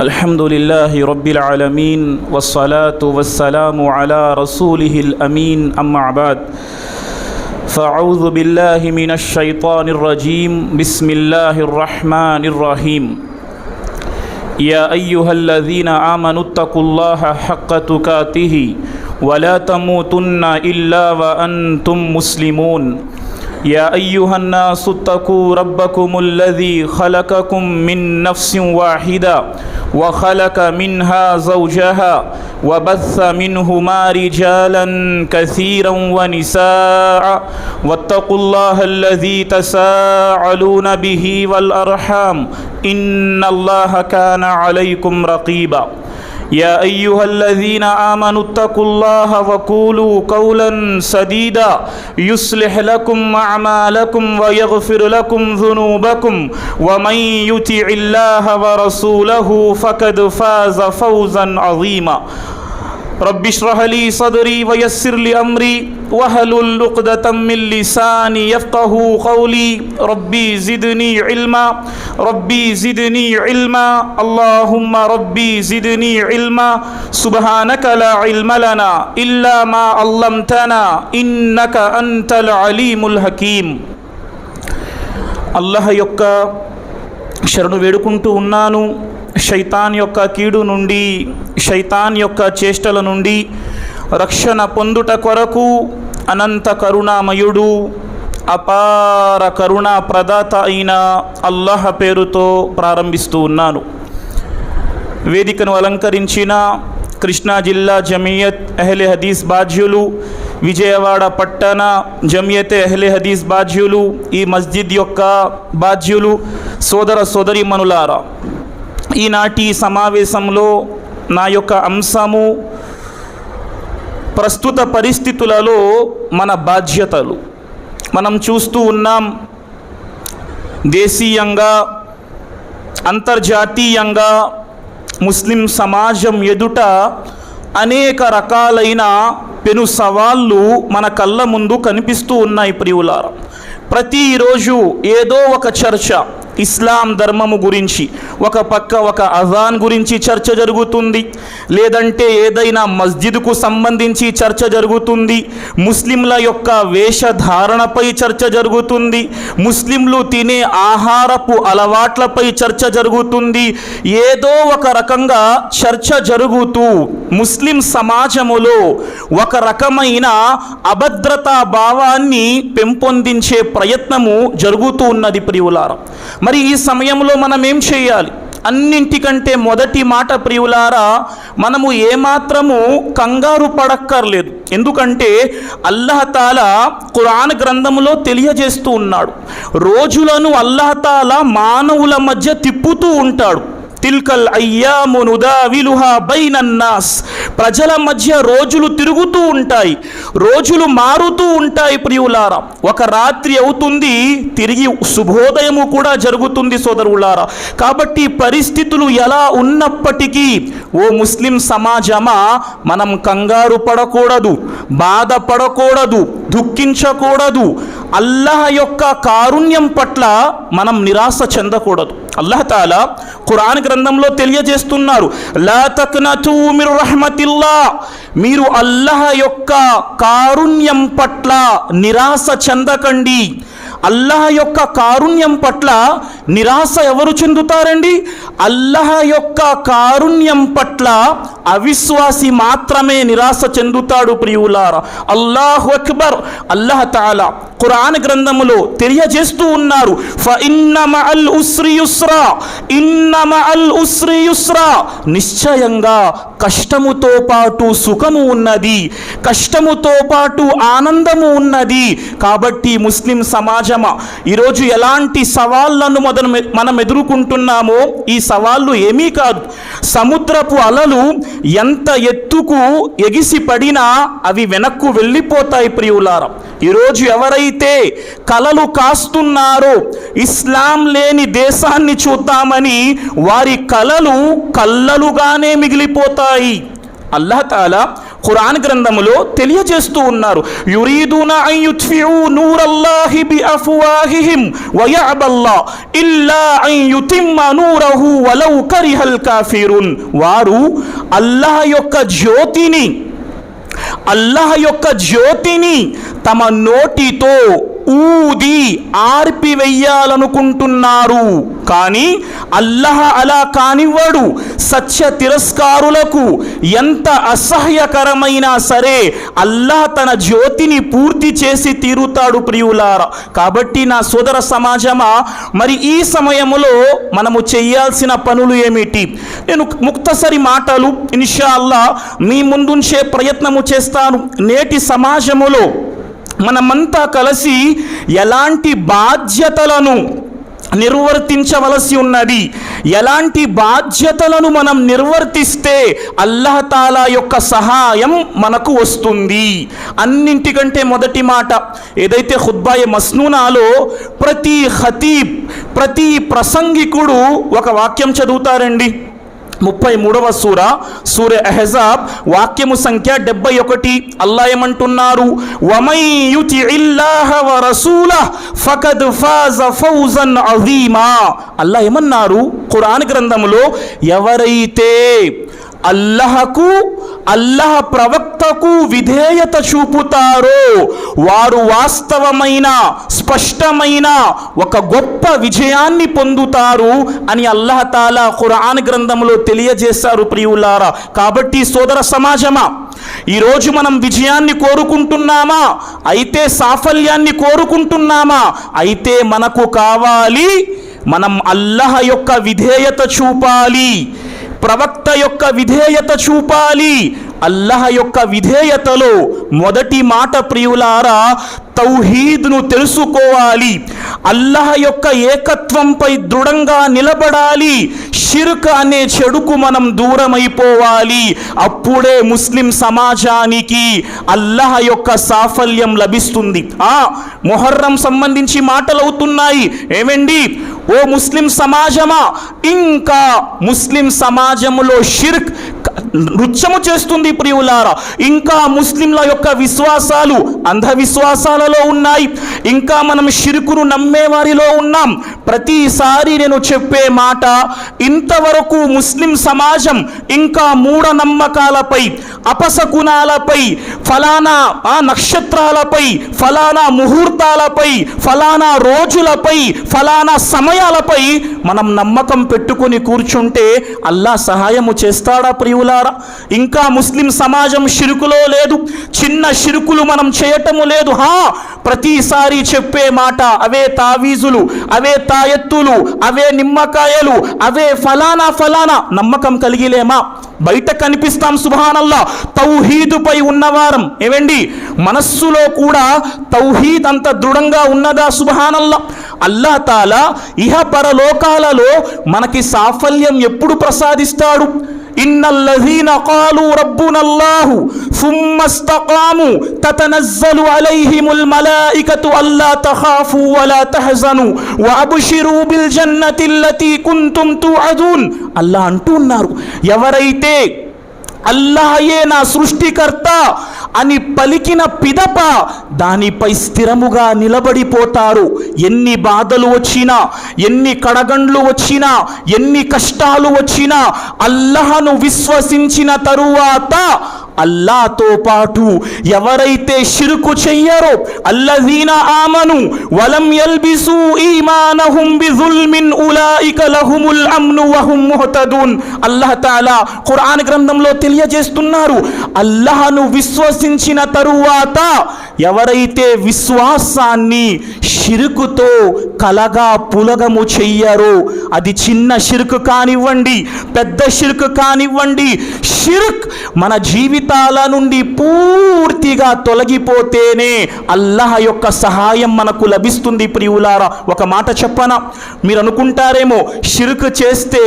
अल्हम्दुलिल्लाहि रब्बिल आलमीन वस्सलातु वस्सलामु अला रसूलिहिल अमीन अम्मा बाद फ़अऊज़ु बिल्लाहि मिनश शैतानिर रजीम बिस्मिल्लाहिर रहमानिर रहीम या अय्युहल्लज़ीना आमनुत्तक़ुल्लाहा हक़्क़ तुक़ातिहि वला तमूतुन्ना इल्ला व अंतुम मुस्लिमून या अय्युहन्नासुत्तक़ू रब्बकुमुल्लज़ी ख़लक़कुम मिन नफ़्सिन वाहिदा व ख़लक़ मिन्हा ज़ौजहा व बस्स मिन्हुमा रिजालन कसीरन व निसाअ वत्तक़ुल्लाहल्लज़ी तसाअलून बिही वल अर्हाम इन्नल्लाह कान अलैकुम रक़ीबा या अय्युहल्लज़ीना आमनुत्तक़ुल्लाह वक़ूलू क़ौलन सदीदा युस्लिह लकुम अअमालकुम व यग़फ़िर लकुम ज़ुनूबकुम व मन युतिइल्लाह व रसूलहु फ़क़द फ़ाज़ फ़ौज़न अज़ीमा रब्बि इश्रह ली सदरी व यस्सिर ली अमरी वहलुल उक़दतम मिन लिसानी यफ़क़हू क़ौली रब्बी ज़िदनी इल्मा अल्लाहुम्मा रब्बी ज़िदनी इल्मा सुब्हानक ला इल्म लना इल्ला मा अल्लमतना इन्नक अंतल अलीमुल हकीम। अल्लाह యొక్క శరణు వేడుకుంటూ ఉన్నాను। శైతాన్ యొక్క కీడు నుండి, శైతాన్ యొక్క చేష్టల నుండి రక్షణ పొందుట కొరకు అనంత కరుణామయుడు అపార కరుణా ప్రదాత అయిన అల్లాహ్ పేరుతో ప్రారంభిస్తూ ఉన్నాను। వేదికను అలంకరించిన కృష్ణా జిల్లా జమియత్ అహ్లే హదీస్ బాధ్యులు, విజయవాడ పట్టణ జమియత్ అహ్లే హదీస్ బాధ్యులు, ఈ మస్జిద్ యొక్క బాధ్యులు, సోదర సోదరీమణులారా, ఈనాటి సమావేశంలో నా యొక్క అంశము ప్రస్తుత పరిస్థితులలో మన బాధ్యతలు. మనం చూస్తూ ఉన్నాం, దేశీయంగా అంతర్జాతీయంగా ముస్లిం సమాజం ఎదుట అనేక రకాలైన పెను సవాళ్ళు మన కళ్ళ ముందు కనిపిస్తూ ఉన్నాయి ప్రియులారా। ప్రతిరోజు ఏదో ఒక చర్చ ఇస్లాం ధర్మము గురించి, ఒక పక్క ఒక అజాన్ గురించి చర్చ జరుగుతుంది, లేదంటే ఏదైనా మస్జిద్కు సంబంధించి చర్చ జరుగుతుంది, ముస్లింల యొక్క వేషధారణపై చర్చ జరుగుతుంది, ముస్లింలు తినే ఆహారపు అలవాట్లపై చర్చ జరుగుతుంది। ఏదో ఒక రకంగా చర్చ జరుగుతూ ముస్లిం సమాజములో ఒక రకమైన అభద్రతా భావాన్ని పెంపొందించే ప్రయత్నము జరుగుతూ ఉన్నది ప్రియులారా। మరి ఈ సమయంలో మనం ఏం చేయాలి? అన్నింటికంటే మొదటి మాట ప్రియులారా, మనము ఏమాత్రము కంగారు పడక్కర్లేదు। ఎందుకంటే అల్లాహ్ తాలా ఖురాన్ గ్రంథములో తెలియజేస్తూ ఉన్నాడు, రోజులను అల్లాహ్ తాలా మానవుల మధ్య తిప్పుతూ ఉంటాడు। తిల్కల్ అయ్యాము నుదావిలుహా బైనన్నాస్, ప్రజల మధ్య రోజులు తిరుగుతూ ఉంటాయి, రోజులు మారుతూ ఉంటాయి ప్రియులారా। ఒక రాత్రి అవుతుంది, తిరిగి శుభోదయము కూడా జరుగుతుంది సోదరులారా। కాబట్టి పరిస్థితులు ఎలా ఉన్నప్పటికీ ఓ ముస్లిం సమాజమా, మనం కంగారు పడకూడదు, బాధపడకూడదు, దుఃఖించకూడదు। అల్లాహ్ యొక్క కారుణ్యం పట్ల మనం నిరాశ చెందకూడదు। అల్లాహ్ తాలా ఖురాన్ గ్రంథంలో తెలియజేస్తున్నారు, లా తక్నతూ మిర్ రహ్మతిల్లాహ్, మీరు అల్లాహ్ యొక్క కారుణ్యం పట్ల నిరాశ చెందకండి। అల్లాహ్ యొక్క కారుణ్యం పట్ల నిరాశ ఎవరు చెందుతారండి? అల్లాహ్ యొక్క కారుణ్యం పట్ల అవిశ్వాసి మాత్రమే నిరాశ చెందుతాడు ప్రియులారా। అల్లాహు అక్బర్। అల్లాహ్ తాలా ఖురాన్ గ్రంథములో తెలియజేస్తూ ఉన్నారు, ఫఇన్న మఅల్ ఉస్రి యుస్రా, ఇన్న మఅల్ ఉస్రి యుస్రా, నిశ్చయంగా కష్టముతో పాటు సుఖము ఉన్నది, కష్టముతో పాటు ఆనందము ఉన్నది। కాబట్టి ముస్లిం సమాజమా, ఈరోజు ఎలాంటి సవాళ్లను మనం ఎదుర్కొంటున్నామో ఈ సవాళ్ళు ఏమీ కాదు। సముద్రపు అలలు ఎంత ఎత్తుకు ఎగిసి పడినా అవి వెనక్కు వెళ్ళిపోతాయి ప్రియులారా। ఈరోజు ఎవరైతే కలలు కాస్తున్నారో ఇస్లాం లేని దేశాన్ని చూద్దామని, వారి కలలు కల్లలుగానే మిగిలిపోతాయి। అల్లాహ్ తాలా ఖురాన్ గ్రంథములో తెలియజేస్తూ ఉన్నారు. యురీదున అన్ యుత్ఫిఉ నూరల్లాహి బిఅఫ్వాహిహిం వయఅబల్లాహు ఇల్లా అన్ యుతిమ్మ నూరహు వలౌ కరిహల్ కాఫిరున్. వారు అల్లాహ్ యొక్క జ్యోతిని తమ నోటితో ఊది ఆర్పివెయ్యాలనుకుంటున్నారు, కానీ అల్లాహ్ అలా కానివ్వడు. సత్య తిరస్కారులకు ఎంత అసహ్యకరమైనా సరే అల్లాహ్ తన జ్యోతిని పూర్తి చేసి తీరుతాడు ప్రియులారా. కాబట్టి నా సోదర సమాజమా, మరి ఈ సమయంలో మనము చేయాల్సిన పనులు ఏమిటి? నేను ముక్తసరి మాటలు ఇన్షాల్లా మీ ముందుంచే ప్రయత్నము చేస్తాను. నేటి సమాజములో మనమంతా కలిసి ఎలాంటి బాధ్యతలను నిర్వర్తించవలసి ఉన్నది, ఎలాంటి బాధ్యతలను మనం నిర్వర్తిస్తే అల్లాహ్ తాలా యొక్క సహాయం మనకు వస్తుంది. అన్నింటికంటే మొదటి మాట, ఏదైతే ఖుత్బాయే మస్నూనాలో ప్రతి ఖతీబ్, ప్రతి ప్రసంగికుడు ఒక వాక్యం చదువుతారండి. 33వ సూర అహ్జాబ్ వాక్యము సంఖ్య 71. అల్లాహ్ ఏమంటున్నారు? వమై యుతిఇల్లాహ వ రసూలహు ఫకద్ ఫాజ ఫౌజన్ అజీమా. అల్లాహ్ ఏమన్నారు ఖురాన్ గ్రంథములో? ఎవరైతే అల్లాహకు, అల్లాహ్ ప్రవక్తకు విధేయత చూపుతారో వారు వాస్తవమైన, స్పష్టమైన ఒక గొప్ప విజయాన్ని పొందుతారు అని అల్లాహ్ తాలా ఖురాన్ గ్రంథంలో తెలియజేశారు ప్రియులారా. కాబట్టి సోదర సమాజమా, ఈరోజు మనం విజయాన్ని కోరుకుంటున్నామా? అయితే సాఫల్యాన్ని కోరుకుంటున్నామా? అయితే మనకు కావాలి, మనం అల్లాహ్ యొక్క విధేయత చూపాలి, ప్రవక్త యొక్క విధేయత చూపాలి. అల్లాహ్ యొక్క విధేయతలో మొదటి మాట ప్రియులారా, తౌహీద్ను తెలుసుకోవాలి, అల్లాహ్ యొక్క ఏకత్వంపై దృఢంగా నిలబడాలి, షిర్క్ అనే చెడుకు మనం దూరమైపోవాలి. అప్పుడే ముస్లిం సమాజానికి అల్లాహ్ యొక్క సాఫల్యం లభిస్తుంది. మొహర్రం సంబంధించి మాటలవుతున్నాయి. ఏమండి ఓ ముస్లిం సమాజమా, ఇంకా ముస్లిం సమాజంలో షిర్క్ నృత్యము చేస్తుంది ప్రియులారా. ఇంకా ముస్లింల యొక్క విశ్వాసాలు అంధవిశ్వాసాలలో ఉన్నాయి. ఇంకా మనం షిర్కును నమ్మేవారిలో ఉన్నాం. ప్రతిసారి నేను చెప్పే మాట, ఇంతవరకు ముస్లిం సమాజం ఇంకా మూఢనమ్మకాలపై, అపశకునాలపై, ఫలానా నక్షత్రాలపై, ఫలానా ముహూర్తాలపై, ఫలానా రోజులపై, ఫలానా సమయాలపై మనం నమ్మకం పెట్టుకొని కూర్చుంటే అల్లాహ్ సహాయము చేస్తాడా ప్రియులారా? ఇంకా ముస్లిం సమాజం షిరుకులో లేదు, చిన్న షిరుకులు మనం చేయటము లేదు. ప్రతిసారి చెప్పే మాట, అవే తావీజులు, అవే తాయెత్తులు, అవే నిమ్మకాయలు, అవే ఫలానా ఫలానా. నమ్మకం కలిగిలేమా? బయట కనిపిస్తాం సుబ్హానల్లా, తౌహీదుపై ఉన్నవారం. ఏవండి మనస్సులో కూడా తౌహీద్ అంత దృఢంగా ఉన్నదా? సుబ్హానల్లా. అల్లాహ్ తాలా ఇహ పరలోకాలలో మనకి సాఫల్యం ఎప్పుడు ప్రసాదిస్తాడు? ఇన్నల్లజీన ఖాలు రబ్బునల్లాహు సుమ్మ ఇస్తకాము తతనజ్జలు అలైహిముల్ మలాయికతు అల్లా తఖాఫు వలా తహజను వఅబ్షిరు బిల్ జన్నతిల్లతీ కుంతుం తుఅదూన్. అల్లాహ్ అంటున్నారు, ఎవరైతే అల్లాహయే నా సృష్టికర్త అని పలికిన పిదప దానిపై స్థిరముగా నిలబడిపోతారు. ఎన్ని బాధలు వచ్చినా, ఎన్ని కడగండ్లు వచ్చినా, ఎన్ని కష్టాలు వచ్చినా అల్లాహను విశ్వసించిన తరువాత అల్లాహ్తో పాటు ఎవరైతే షిర్కు చెయ్యరో, అల్లజీన ఆమను వలం యల్బిసు ఈమానహుం బిజుల్మిన్ ఉలాయిక లహుముల్ అమ్ను వహుం ముహ్తదూన్. అల్లాహ్ తాలా ఖురాన్ గ్రంథంలో తెలియజేస్తున్నారు, అల్లాహను విశ్వసించిన తరువాత ఎవరైతే విశ్వాసాన్ని షిర్కుతో కలగా పులగము చెయ్యరో, అది చిన్న షిర్క్ కానివ్వండి, పెద్ద షిర్క్ కానివ్వండి, షిర్క్ మన జీవితాల నుండి పూర్తిగా తొలగిపోతేనే అల్లాహ్ యొక్క సహాయం మనకు లభిస్తుంది ప్రియులారా. ఒక మాట చెప్పనా, మీరు అనుకుంటారేమో షిర్క్ చేస్తే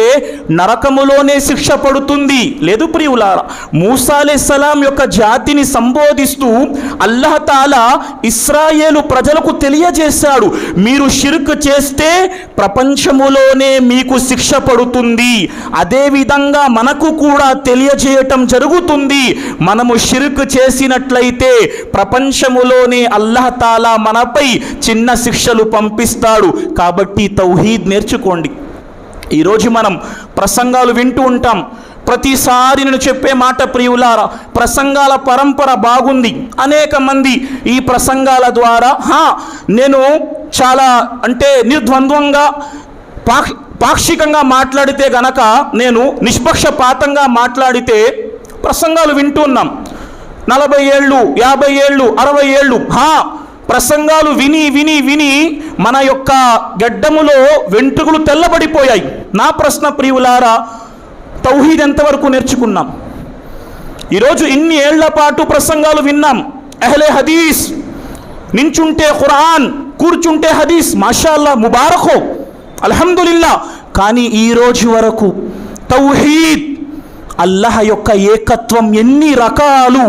నరకములోనే శిక్ష పడుతుంది. లేదు ప్రియులారా, మూసా అలైహిస్సలాం యొక్క జాతిని సంబోధిస్తూ అల్లాహ్ తాలా ఇశ్రాయేలు ప్రజలకు తెలియజేశాడు, మీరు షిర్క్ చేస్తే ప్రపంచములోనే మీకు శిక్ష పడుతుంది. అదేవిధంగా మనకు కూడా తెలియజేయటం జరుగుతుంది, మనము షిర్క్ చేసినట్లయితే ప్రపంచములోనే అల్లాహ్ తాలా మనపై చిన్న శిక్షలు పంపిస్తాడు. కాబట్టి తౌహీద్ నేర్చుకోండి. ఈరోజు మనం ప్రసంగాలు వింటూ ఉంటాం. ప్రతిసారి నేను చెప్పే మాట ప్రియులారా, ప్రసంగాల పరంపర బాగుంది. అనేక మంది ఈ ప్రసంగాల ద్వారా నేను చాలా నిర్ద్వంద్వంగా పాక్షికంగా మాట్లాడితే గనక, నేను నిష్పక్షపాతంగా మాట్లాడితే ప్రసంగాలు వింటున్నాం. 40 ఏళ్ళు, 50 ఏళ్ళు, 60 ఏళ్ళు ప్రసంగాలు విని విని విని మన యొక్క గడ్డములో వెంట్రుకలు తెల్లబడిపోయాయి. నా ప్రశ్న ప్రియులారా, తౌహీద్ ఎంతవరకు నేర్చుకున్నాం? ఈరోజు ఇన్ని ఏళ్ల పాటు ప్రసంగాలు విన్నాం. అహ్లే హదీస్, నించుంటే ఖురాన్, కూర్చుంటే హదీస్, మాషాల్లా, ముబారకో, అల్హమ్దులిల్లా. కానీ ఈ రోజు వరకు తౌహీద్, అల్లాహ్ యొక్క ఏకత్వం ఎన్ని రకాలు,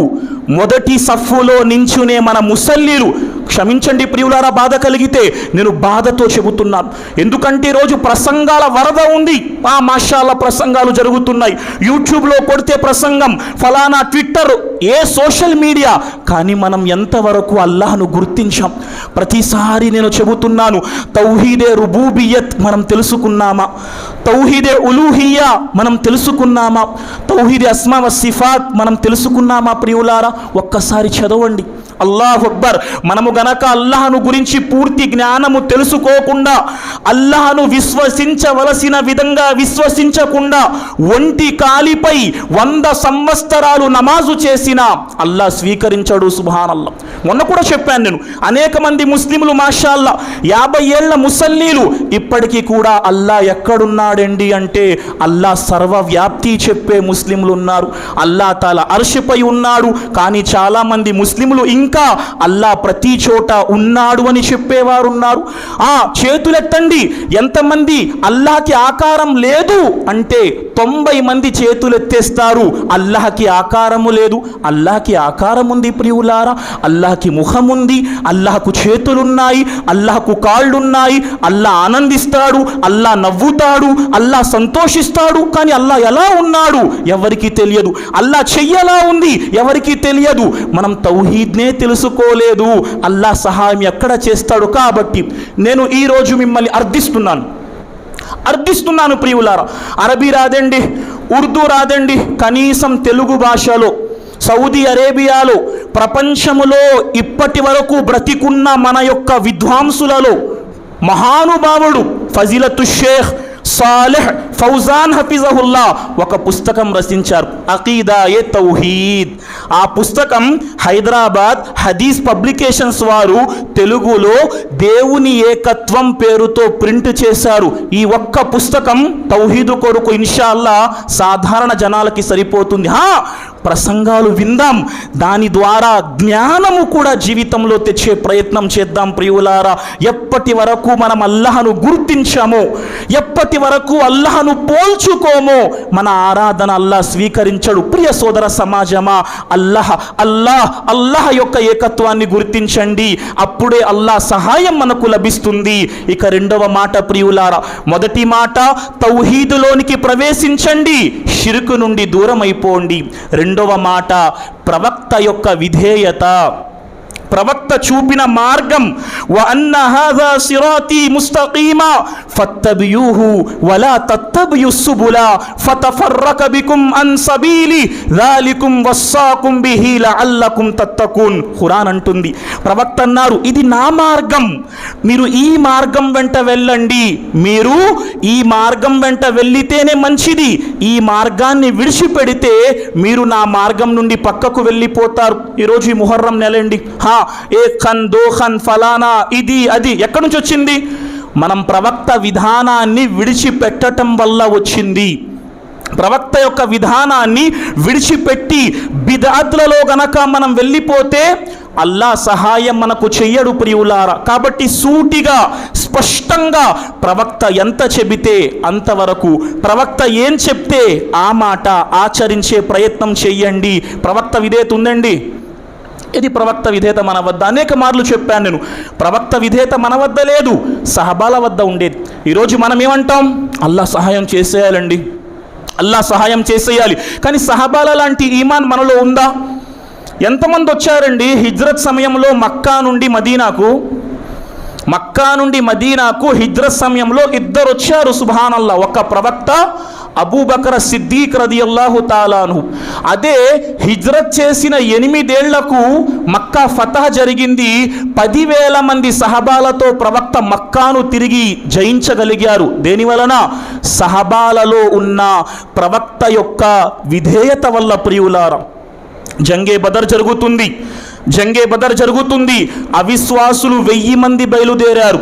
మొదటి సఫ్ఫులో నించునే మన ముసల్లీలు, క్షమించండి ప్రియులారా బాధ కలిగితే, నేను బాధతో చెబుతున్నాను. ఎందుకంటే ఈరోజు ప్రసంగాల వరద ఉంది. మాషాల్లా ప్రసంగాలు జరుగుతున్నాయి. యూట్యూబ్లో కొడితే ప్రసంగం, ఫలానా ట్విట్టర్, ఏ సోషల్ మీడియా. కానీ మనం ఎంతవరకు అల్లాహ్ను గుర్తించాం? ప్రతిసారి నేను చెబుతున్నాను, తౌహీదే రుబూబియత్ మనం తెలుసుకున్నామా? తౌహీదే ఉలూహియా మనం తెలుసుకున్నామా? తౌహీదే అస్మా వ సిఫాత్ మనం తెలుసుకున్నామా? ప్రియులారా ఒక్కసారి చదవండి. అల్లాహు అక్బర్. మనము గనక అల్లాహ్ను గురించి పూర్తి జ్ఞానము తెలుసుకోకుండా, అల్లాహ్ను విశ్వసించవలసిన విధంగా విశ్వసించకుండా, ఒంటి కాలిపై 100 సంవత్సరాలు నమాజు చేసినా అల్లాహ్ స్వీకరించడు. సుబ్హానల్లాహ్. మొన్న కూడా చెప్పాను నేను, అనేక మంది ముస్లింలు మాషాల్లా 50 ఏళ్ల ముసల్లీలు ఇప్పటికీ కూడా అల్లాహ్ ఎక్కడున్నాడండి అంటే, అల్లాహ్ సర్వవ్యాప్తి చెప్పే ముస్లింలు ఉన్నారు. అల్లాహ్ తాలా అర్షిపై ఉన్నాడు. కానీ చాలామంది ముస్లింలు ఇంకా అల్లాహ్ ప్రతి చోట ఉన్నాడు అని చెప్పేవారు ఉన్నారు. చేతులెత్తండి, ఎంతమంది అల్లాహ్కి ఆకారం లేదు అంటే 90 మంది చేతులెత్తేస్తారు. అల్లాహ్కి ఆకారము లేదు. అల్లాహ్కి ఆకారం ఉంది ప్రియులారా. అల్లాహ్కి ముఖం ఉంది, అల్లాహ్కు చేతులున్నాయి, అల్లాహ్కు కాళ్ళున్నాయి. అల్లాహ్ ఆనందిస్తాడు, అల్లాహ్ నవ్వుతాడు, అల్లాహ్ సంతోషిస్తాడు. కానీ అల్లాహ్ ఎలా ఉన్నాడు ఎవరికి తెలియదు. అల్లాహ్ చెయ్యలా ఉంది ఎవరికి తెలియదు. మనం తౌహీద్నే తెలుసుకోలేదు. అల్లాహ్ సహాయం ఎక్కడ చేస్తాడు? కాబట్టి నేను ఈరోజు మిమ్మల్ని అర్థిస్తున్నాను ప్రియులారా. అరబీ రాదండి, ఉర్దూ రాదండి, కనీసం తెలుగు భాషలో, సౌదీ అరేబియాలో, ప్రపంచములో ఇప్పటి వరకు బ్రతికున్న మన యొక్క విద్వాంసులలో మహానుభావుడు ఫజిలతు షేఖ్ సాలిహ్ ఫౌజాన్ హఫిజహుల్లా ఒక పుస్తకం రచించారు, అకీదాయే తౌహీద్. ఆ పుస్తకం హైదరాబాద్ హదీస్ పబ్లికేషన్స్ వారు తెలుగులో దేవుని ఏకత్వం పేరుతో ప్రింట్ చేశారు. ఈ ఒక్క పుస్తకం తౌహీదు కొరకు ఇన్షాల్లా సాధారణ జనాలకి సరిపోతుంది. ప్రసంగాలు విందాం, దాని ద్వారా జ్ఞానము కూడా జీవితంలో తెచ్చే ప్రయత్నం చేద్దాం ప్రియులారా. ఎప్పటి వరకు మనం అల్లాహ్ను గుర్తించామో, ఎప్పటి వరకు అల్లాహ్ను పోల్చుకోమో, మన ఆరాధన అల్లాహ్ స్వీకరించడు. ప్రియ సోదర సమాజమా, అల్లాహ్ యొక్క ఏకత్వాన్ని గుర్తించండి, అప్పుడే అల్లాహ్ సహాయం మనకు లభిస్తుంది. ఇక రెండవ మాట ప్రియులారా, మొదటి మాట తౌహీదులోనికి ప్రవేశించండి, షిర్క్ నుండి దూరం అయిపోండి. రెండవ మాట ప్రవక్త యొక్క విధేయత, ప్రవక్త చూపిన మార్గం. వ అన్న హాజా సిరాతీ ముస్తకీమా ఫత్తబియూహు వలా తత్తబియుస్ సుబుల ఫతఫర్రక బికుం అన్ సబీలి జాలికుం వస్సాకుం బిహి లఅల్లకుం తత్తకూన్. ఖురాన్ అంటుంది, ప్రవక్త అన్నారు, ఇది నా మార్గం, మీరు ఈ మార్గం వెంట వెళ్ళండి. మీరు ఈ మార్గం వెంట వెళ్ళితేనే మంచిది. ఈ మార్గాన్ని విడిచిపెడితే మీరు నా మార్గం నుండి పక్కకు వెళ్ళిపోతారు. ఈరోజు ఈ ముహర్రం నెలండి, ఏ ఖన్ దో ఖన్ ఫలానా ఇది అది ఎక్కడి నుంచి వచ్చింది? మనం ప్రవక్త విధానాన్ని విడిచిపెట్టడం వల్ల వచ్చింది. ప్రవక్త యొక్క విధానాన్ని విడిచిపెట్టి బిద్అత్లలో గనక మనం వెళ్ళిపోతే అల్లాహ్ సహాయం మనకు చెయ్యడు ప్రియులారా. కాబట్టి సూటిగా స్పష్టంగా ప్రవక్త ఎంత చెబితే అంతవరకు, ప్రవక్త ఏం చెప్తే ఆ మాట ఆచరించే ప్రయత్నం చెయ్యండి. ప్రవక్త విధేయత ఉందండి, ఇది ప్రవక్త విధేయత మన వద్ద. అనేక మార్లు చెప్పాను నేను, ప్రవక్త విధేయత మన వద్ద లేదు, సహబాల వద్ద ఉండేది. ఈరోజు మనం ఏమంటాం? అల్లా సహాయం చేసేయాలండి, అల్లా సహాయం చేసేయాలి. కానీ సహబాల లాంటి ఈమాన్ మనలో ఉందా? ఎంతమంది వచ్చారండి హిజ్రత్ సమయంలో మక్కా నుండి మదీనాకు హిజ్రత్ సమయంలో 2 వచ్చారు. సుబ్హానల్లా. ఒక ప్రవక్త అబూబకర్ సిద్దీక్ రదియల్లాహు తాలా అన్హు. అదే హిజ్రత్ చేసిన 8 ఏళ్లకు మక్కా ఫతహ్ జరిగింది. 10,000 మంది సహబాలతో ప్రవక్త మక్కాను తిరిగి జయించగలిగారు. దేనివలన? సహబాలలో ఉన్న ప్రవక్త యొక్క విధేయత వల్ల. ప్రియులారా, జంగే బదర్ జరుగుతుంది. అవిశ్వాసులు 1000 మంది బయలుదేరారు,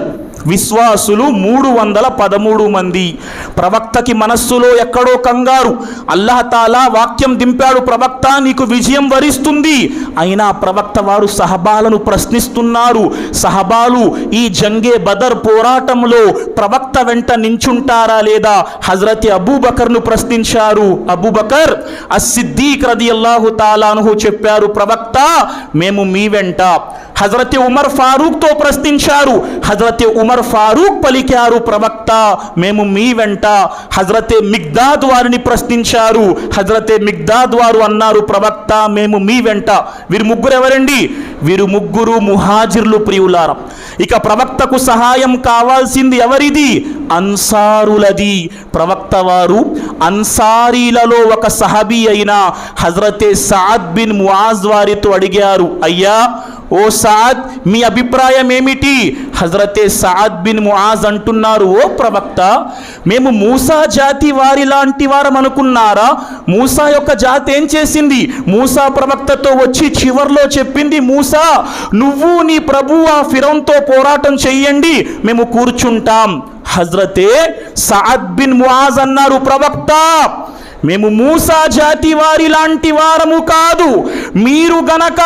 విశ్వాసులు 313 మంది. ప్రవక్తకి మనస్సులో ఎక్కడో కంగారు. అల్లాహ్ తాలా వాక్యం దింపాడు, ప్రవక్త నీకు విజయం వరిస్తుంది. అయినా ప్రవక్త వారు సహబాలను ప్రశ్నిస్తున్నారు. సహబాలు ఈ జంగే బదర్ పోరాటంలో ప్రవక్త వెంట నించుంటారా లేదా? హజరత్ అబూబకర్ను ప్రశ్నించారు. అబూబకర్ అస్-సిద్దీక్ రదియల్లాహు తాలా అన్హు చెప్పారు, ప్రవక్త మేము మీ వెంట. హజరత్ ఉమర్ ఫారూక్తో ప్రశ్నించారు. హజరత్ ఉమర్ ఫారూక్ పలికారు, ప్రవక్త మేము మీ వెంట. హజరత్ మిగ్దాద్ వారిని ప్రశ్నించారు. హజరత్ మిగ్దాద్ వారు అన్నారు, ప్రవక్త మేము మీ వెంట. వీరు ముగ్గురు ఎవరండి? వీరు ముగ్గురు ముహాజిర్లు. ప్రియులారా, ఇక ప్రవక్తకు సహాయం కావాల్సింది ఎవరిది? అన్సారులది. ప్రవక్త వారు అన్సారీలలో ఒక సహబీ అయిన హజరత్ సఅద్ బిన్ ముఆజ్ వారితో అడిగారు, అయ్యా ఓ సఅద్, మీ అభిప్రాయం ఏమిటి? హజరత్ సఅద్ బిన్ ముఆజ్ అంటున్నారు, ఓ ప్రవక్త, మేము మూసా జాతి వారి లాంటి వారం అనుకున్నారా? మూసా యొక్క జాతి ఏం చేసింది? మూసా ప్రవక్తతో వచ్చి చివర్లో చెప్పింది, మూసా నువ్వు నీ ప్రభు ఆ ఫిరౌన్తో పోరాటం చెయ్యండి, మేము కూర్చుంటాం. హజరతే సఅద్ బిన్ ముఆజ్ అన్నారు, ప్రవక్త మేము మూసా జాతి వారి లాంటి వారము కాదు. మీరు గనక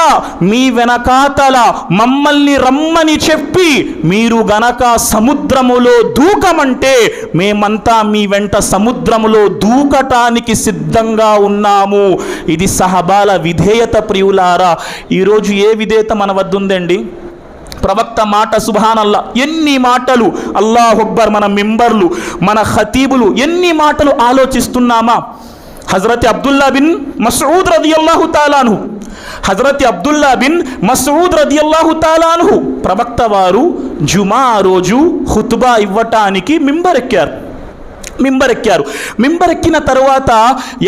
మీ వెనకాతల మమ్మల్ని రమ్మని చెప్పి మీరు గనక సముద్రములో దూకమంటే మేమంతా మీ వెంట సముద్రములో దూకటానికి సిద్ధంగా ఉన్నాము. ఇది సహబాల విధేయత. ప్రియులారా, ఈరోజు ఏ విధేయత మన వద్ద ఉందండి? ప్రవక్త మాట సుబ్హానల్లా, ఎన్ని మాటలు! అల్లాహు అక్బర్! మన మెంబర్లు, మన ఖతీబులు ఎన్ని మాటలు ఆలోచిస్తున్నామా? హజరత్ అబ్దుల్లా బిన్ మస్ఊద్ రదియల్లాహు తాలా అన్హు, హజరత్ అబ్దుల్లా బిన్ మస్ఊద్ రదియల్లాహు తాలా అన్హు ప్రవక్త వారు జుమా రోజు ఖుతుబా ఇవ్వటానికి మింబర్ ఎక్కారు. మింబర్ ఎక్కిన తరువాత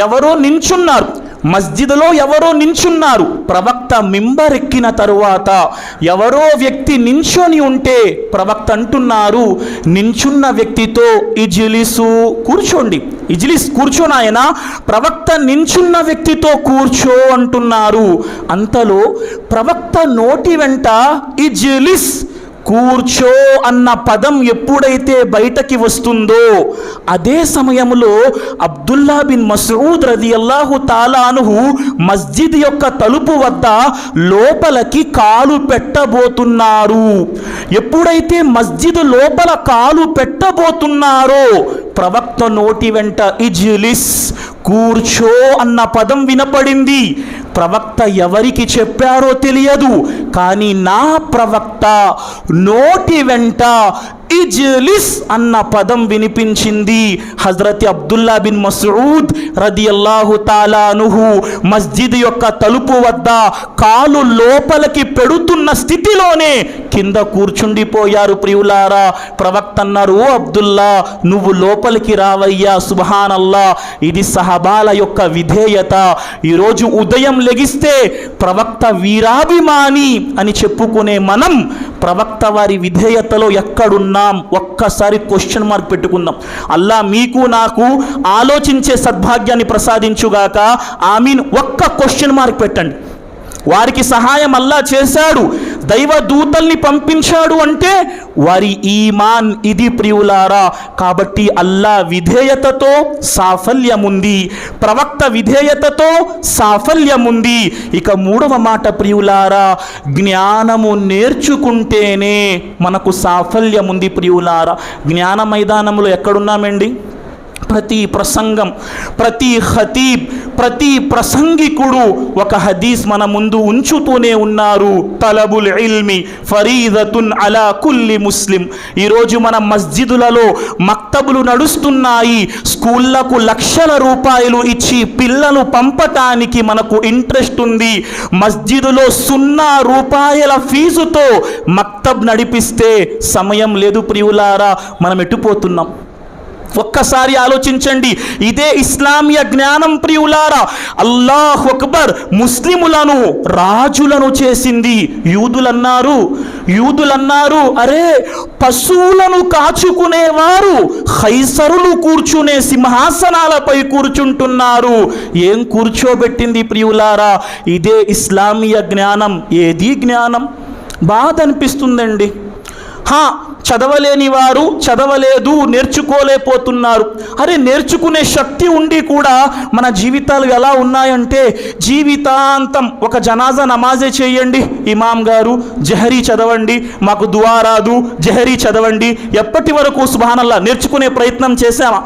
ఎవరో నించున్నారు, మస్జిద్లో ఎవరో నించున్నారు. ప్రవక్త మింబర్ ఎక్కిన తరువాత ఎవరో వ్యక్తి నించొని ఉంటే ప్రవక్త అంటున్నారు, నించున్న వ్యక్తితో ఇజ్లిసు, కూర్చోండి, ఇజ్లిస్ కూర్చోనాయన. ప్రవక్త నించున్న వ్యక్తితో కూర్చో అంటున్నారు. అంతలో ప్రవక్త నోటి వెంట ఇజ్లిస్, కూర్చో అన్న పదం ఎప్పుడైతే బయటకి వస్తుందో అదే సమయంలో అబ్దుల్లా బిన్ మస్ఊద్ రదియల్లాహు తాలా అన్హు మస్జిద్ యొక్క తలుపు వద్ద లోపలికి కాలు పెట్టబోతున్నారు. ఎప్పుడైతే మస్జిద్ లోపల కాలు పెట్టబోతున్నారో ప్రవక్త నోటి వెంట ఇజ్లిస్, కూర్చో అన్న పదం వినపడింది. ప్రవక్త ఎవరికి చెప్పారో తెలియదు, కానీ నా ప్రవక్త నోటి వెంట ఇజ్లిస్ అన్న పదం వినిపించింది. హజరత్ అబ్దుల్లా బిన్ మస్ఊద్ రదియల్లాహు తాలా అన్హు మస్జిద్ యొక్క తలుపు వద్ద కాలు లోపలికి పెడుతున్న స్థితిలోనే కింద కూర్చుండిపోయారు. ప్రియులారా, ప్రవక్త అన్నారు, ఓ అబ్దుల్లా నువ్వు లోపలికి రావయ్యా. సుబ్హానల్లా, ఇది సహబాల యొక్క విధేయత. ఈరోజు ఉదయం లెగిస్తే ప్రవక్త వీరాభిమాని అని చెప్పుకునే మనం ప్రవక్త వారి విధేయతలో ఎక్కడున్నాం? ఒక్కసారి క్వశ్చన్ మార్క్ పెట్టుకుందాం. అల్లా మీకు నాకు ఆలోచించే సద్భాగ్యాన్ని ప్రసాదించుగాక. ఆమీన్. ఒక్క క్వశ్చన్ మార్క్ పెట్టండి. వారికి సహాయం అల్లా చేశాడు, దైవ దూతల్ని పంపించాడు అంటే వారి ఈమాన్ ఇది. ప్రియులారా, కాబట్టి అల్లా విధేయతతో సాఫల్యముంది, ప్రవక్త విధేయతతో సాఫల్యముంది. ఇక మూడవ మాట ప్రియులారా, జ్ఞానము నేర్చుకుంటేనే మనకు సాఫల్యముంది. ప్రియులారా, జ్ఞాన మైదానంలో ఎక్కడున్నామండి? ప్రతి ప్రసంగం, ప్రతి ఖతీబ్, ప్రతి ప్రసంగికుడు ఒక హదీస్ మన ముందు ఉంచుతూనే ఉన్నారు. తలబుల్ ఇల్మి ఫరీదతున్ అలా కుల్లి ముస్లిం. ఈరోజు మన మస్జిదులలో మక్తబులు నడుస్తున్నాయి. స్కూళ్లకు లక్షల రూపాయలు ఇచ్చి పిల్లలు పంపటానికి మనకు ఇంట్రెస్ట్ ఉంది. మస్జిదులో 0 రూపాయల ఫీజుతో మక్తబ్ నడిపిస్తే సమయం లేదు ప్రియులారా. మనం ఎటుపోతున్నాం? ఒక్కసారి ఆలోచించండి. ఇదే ఇస్లామీయ జ్ఞానం ప్రియులారా. అల్లాహు అక్బర్. ముస్లిములను రాజులను చేసింది. యూదులన్నారు అరే పశువులను కాచుకునేవారు ఖైసరులు కూర్చునే సింహాసనాలపై కూర్చుంటున్నారు. ఏం కూర్చోబెట్టింది ప్రియులారా? ఇదే ఇస్లామీయ జ్ఞానం. ఏది జ్ఞానం? బాధ అనిపిస్తుందండి. చదవలేని వారు చదవలేదు, నేర్చుకోలేకపోతున్నారు. అరే నేర్చుకునే శక్తి ఉండి కూడా మన జీవితాలు ఎలా ఉన్నాయంటే, జీవితాంతం ఒక జనాజా నమాజే చేయండి, ఇమాం గారు జహరీ చదవండి, మాకు దుఆ రాదు, జహరీ చదవండి. ఎప్పటి వరకు సుబ్హానల్లా నేర్చుకునే ప్రయత్నం చేశామా?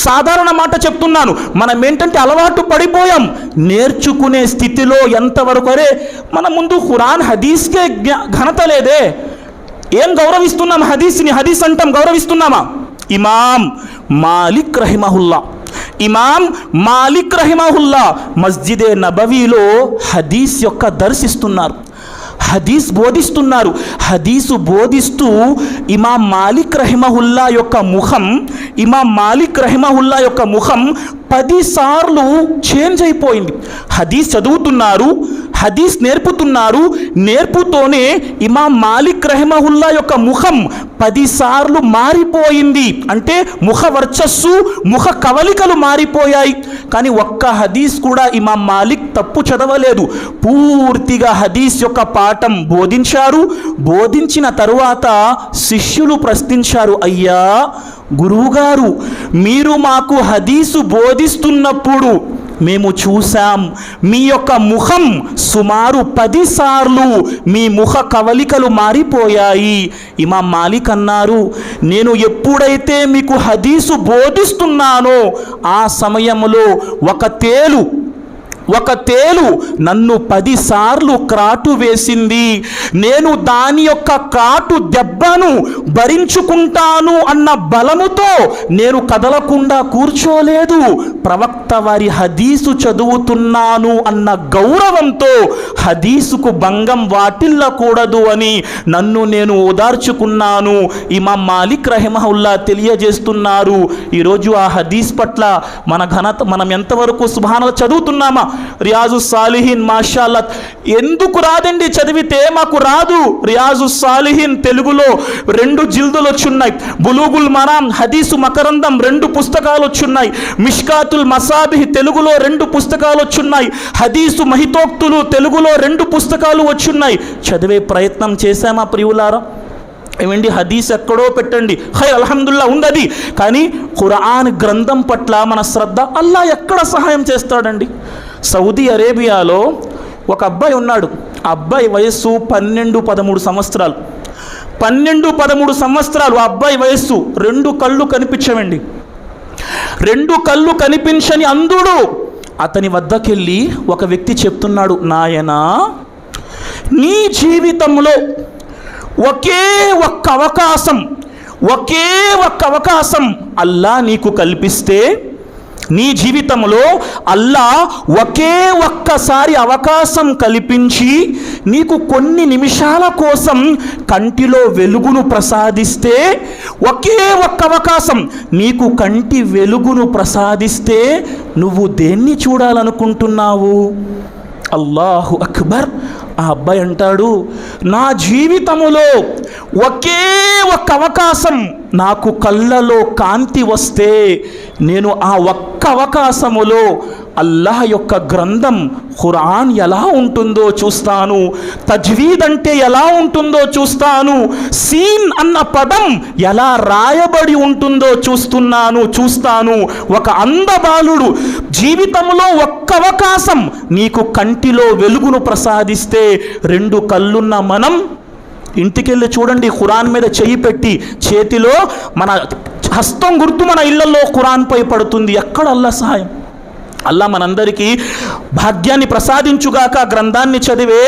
సాధారణ మాట చెప్తున్నాను. మనం ఏంటంటే అలవాటు పడిపోయాం. నేర్చుకునే స్థితిలో ఎంతవరకు? అరే మన ముందు ఖురాన్ హదీస్కే ఘనత లేదే. ఏం గౌరవిస్తున్నాం హదీస్ని? హదీస్ అంటాం, గౌరవిస్తున్నామా? ఇమాం మాలిక్ రహిమహుల్లా మస్జిదే నబవీలో హదీస్ యొక్క దర్శిస్తున్నారు, హదీస్ బోధిస్తున్నారు. హదీసు బోధిస్తూ ఇమాం మాలిక్ రహిమహుల్లా యొక్క ముఖం 10 సార్లు చేంజ్ అయిపోయింది. హదీస్ చదువుతున్నారు, హదీస్ నేర్పుతున్నారు. నేర్పుతోనే ఇమాం మాలిక్ రహిమహుల్లా యొక్క ముఖం 10 సార్లు మారిపోయింది. అంటే ముఖ వర్చస్సు, ముఖ కవలికలు మారిపోయాయి. కానీ ఒక్క హదీస్ కూడా ఇమాం మాలిక్ తప్పు చదవలేదు. పూర్తిగా హదీస్ యొక్క పాఠం బోధించారు. బోధించిన తరువాత శిష్యులు ప్రశ్నించారు, అయ్యా గురువుగారు, మీరు మాకు హదీసు బోధిస్తున్నప్పుడు మేము చూసాం మీ యొక్క ముఖం సుమారు 10 సార్లు మీ ముఖ కవలికలు మారిపోయాయి. ఇమాం మాలిక్ అన్నారు, నేను ఎప్పుడైతే మీకు హదీసు బోధిస్తున్నానో ఆ సమయంలో ఒక తేలు నన్ను 10 సార్లు క్రాటు వేసింది. నేను దాని యొక్క కాటు దెబ్బను భరించుకుంటాను అన్న బలముతో నేను కదలకుండా కూర్చోలేదు. ప్రవక్త వారి హదీసు చదువుతున్నాను అన్న గౌరవంతో హదీసుకు భంగం వాటిల్లకూడదు అని నన్ను నేను ఓదార్చుకున్నాను. ఇమాం మాలిక్ రహిమహుల్లా తెలియజేస్తున్నారు. ఈరోజు ఆ హదీస్ పట్ల మన ఘనత, మనం ఎంతవరకు సుబ్హానల్లాహ్ చదువుతున్నామా? రియాజు సాలిహీన్ మాషాల్లా ఎందుకు రాదండి? చదివితే మాకు రాదు. రియాజు సాలిహీన్ తెలుగులో 2 జిల్దులు వచ్చున్నాయి. బులూగుల్ మరామ్ హదీసు మకరందం 2 పుస్తకాలు వచ్చున్నాయి. మిష్కాతుల్ మసాబిహ్ తెలుగులో 2 పుస్తకాలు వచ్చున్నాయి. హదీసు మహితోక్తులు తెలుగులో 2 పుస్తకాలు వచ్చున్నాయి. చదివే ప్రయత్నం చేశామా ప్రియులారా? ఏమండి హదీస్ ఎక్కడో పెట్టండి, అల్హమ్దుల్లా ఉంది. కానీ ఖురాన్ గ్రంథం పట్ల మన శ్రద్ధ అల్లా ఎక్కడ సహాయం చేస్తాడండి? సౌదీ అరేబియాలో ఒక అబ్బాయి ఉన్నాడు. ఆ అబ్బాయి వయస్సు 12-13 సంవత్సరాలు. 12-13 సంవత్సరాలు ఆ అబ్బాయి వయస్సు. 2 కళ్ళు కనిపించవండి. 2 కళ్ళు కనిపించని అంధుడు. అతని వద్దకెళ్ళి ఒక వ్యక్తి చెప్తున్నాడు, నాయనా నీ జీవితంలో ఒకే ఒక్క అవకాశం అల్లా నీకు కల్పిస్తే, నీ జీవితంలో అల్లా ఒకే ఒక్కసారి అవకాశం కల్పించి నీకు కొన్ని నిమిషాల కోసం కంటిలో వెలుగును ప్రసాదిస్తే, ఒకే ఒక్క అవకాశం నీకు కంటి వెలుగును ప్రసాదిస్తే నువ్వు దేన్ని చూడాలనుకుంటున్నావు? అల్లాహు అక్బర్. ఆ అబ్బాయి అంటాడు, నా జీవితములో ఒకే ఒక్క అవకాశం నాకు కళ్ళలో కాంతి వస్తే నేను ఆ ఒక్క అవకాశములో అల్లాహ్ యొక్క గ్రంథం ఖురాన్ ఎలా ఉంటుందో చూస్తాను, తజ్వీద్ అంటే ఎలా ఉంటుందో చూస్తాను, సీన్ అన్న పదం ఎలా రాయబడి ఉంటుందో చూస్తాను. ఒక అందబాలుడు జీవితంలో ఒక్క అవకాశం నీకు కంటిలో వెలుగును ప్రసాదిస్తే, 2 కళ్ళున్న మనం ఇంటికెళ్ళి చూడండి, ఖురాన్ మీద చెయ్యి పెట్టి చేతిలో మన హస్తం గుర్తు మన ఇళ్లలో ఖురాన్పై పడుతుంది. ఎక్కడ అల్లా సహాయం? అల్లా మనందరికీ భాగ్యాన్ని ప్రసాదించుగాక. గ్రంథాన్ని చదివే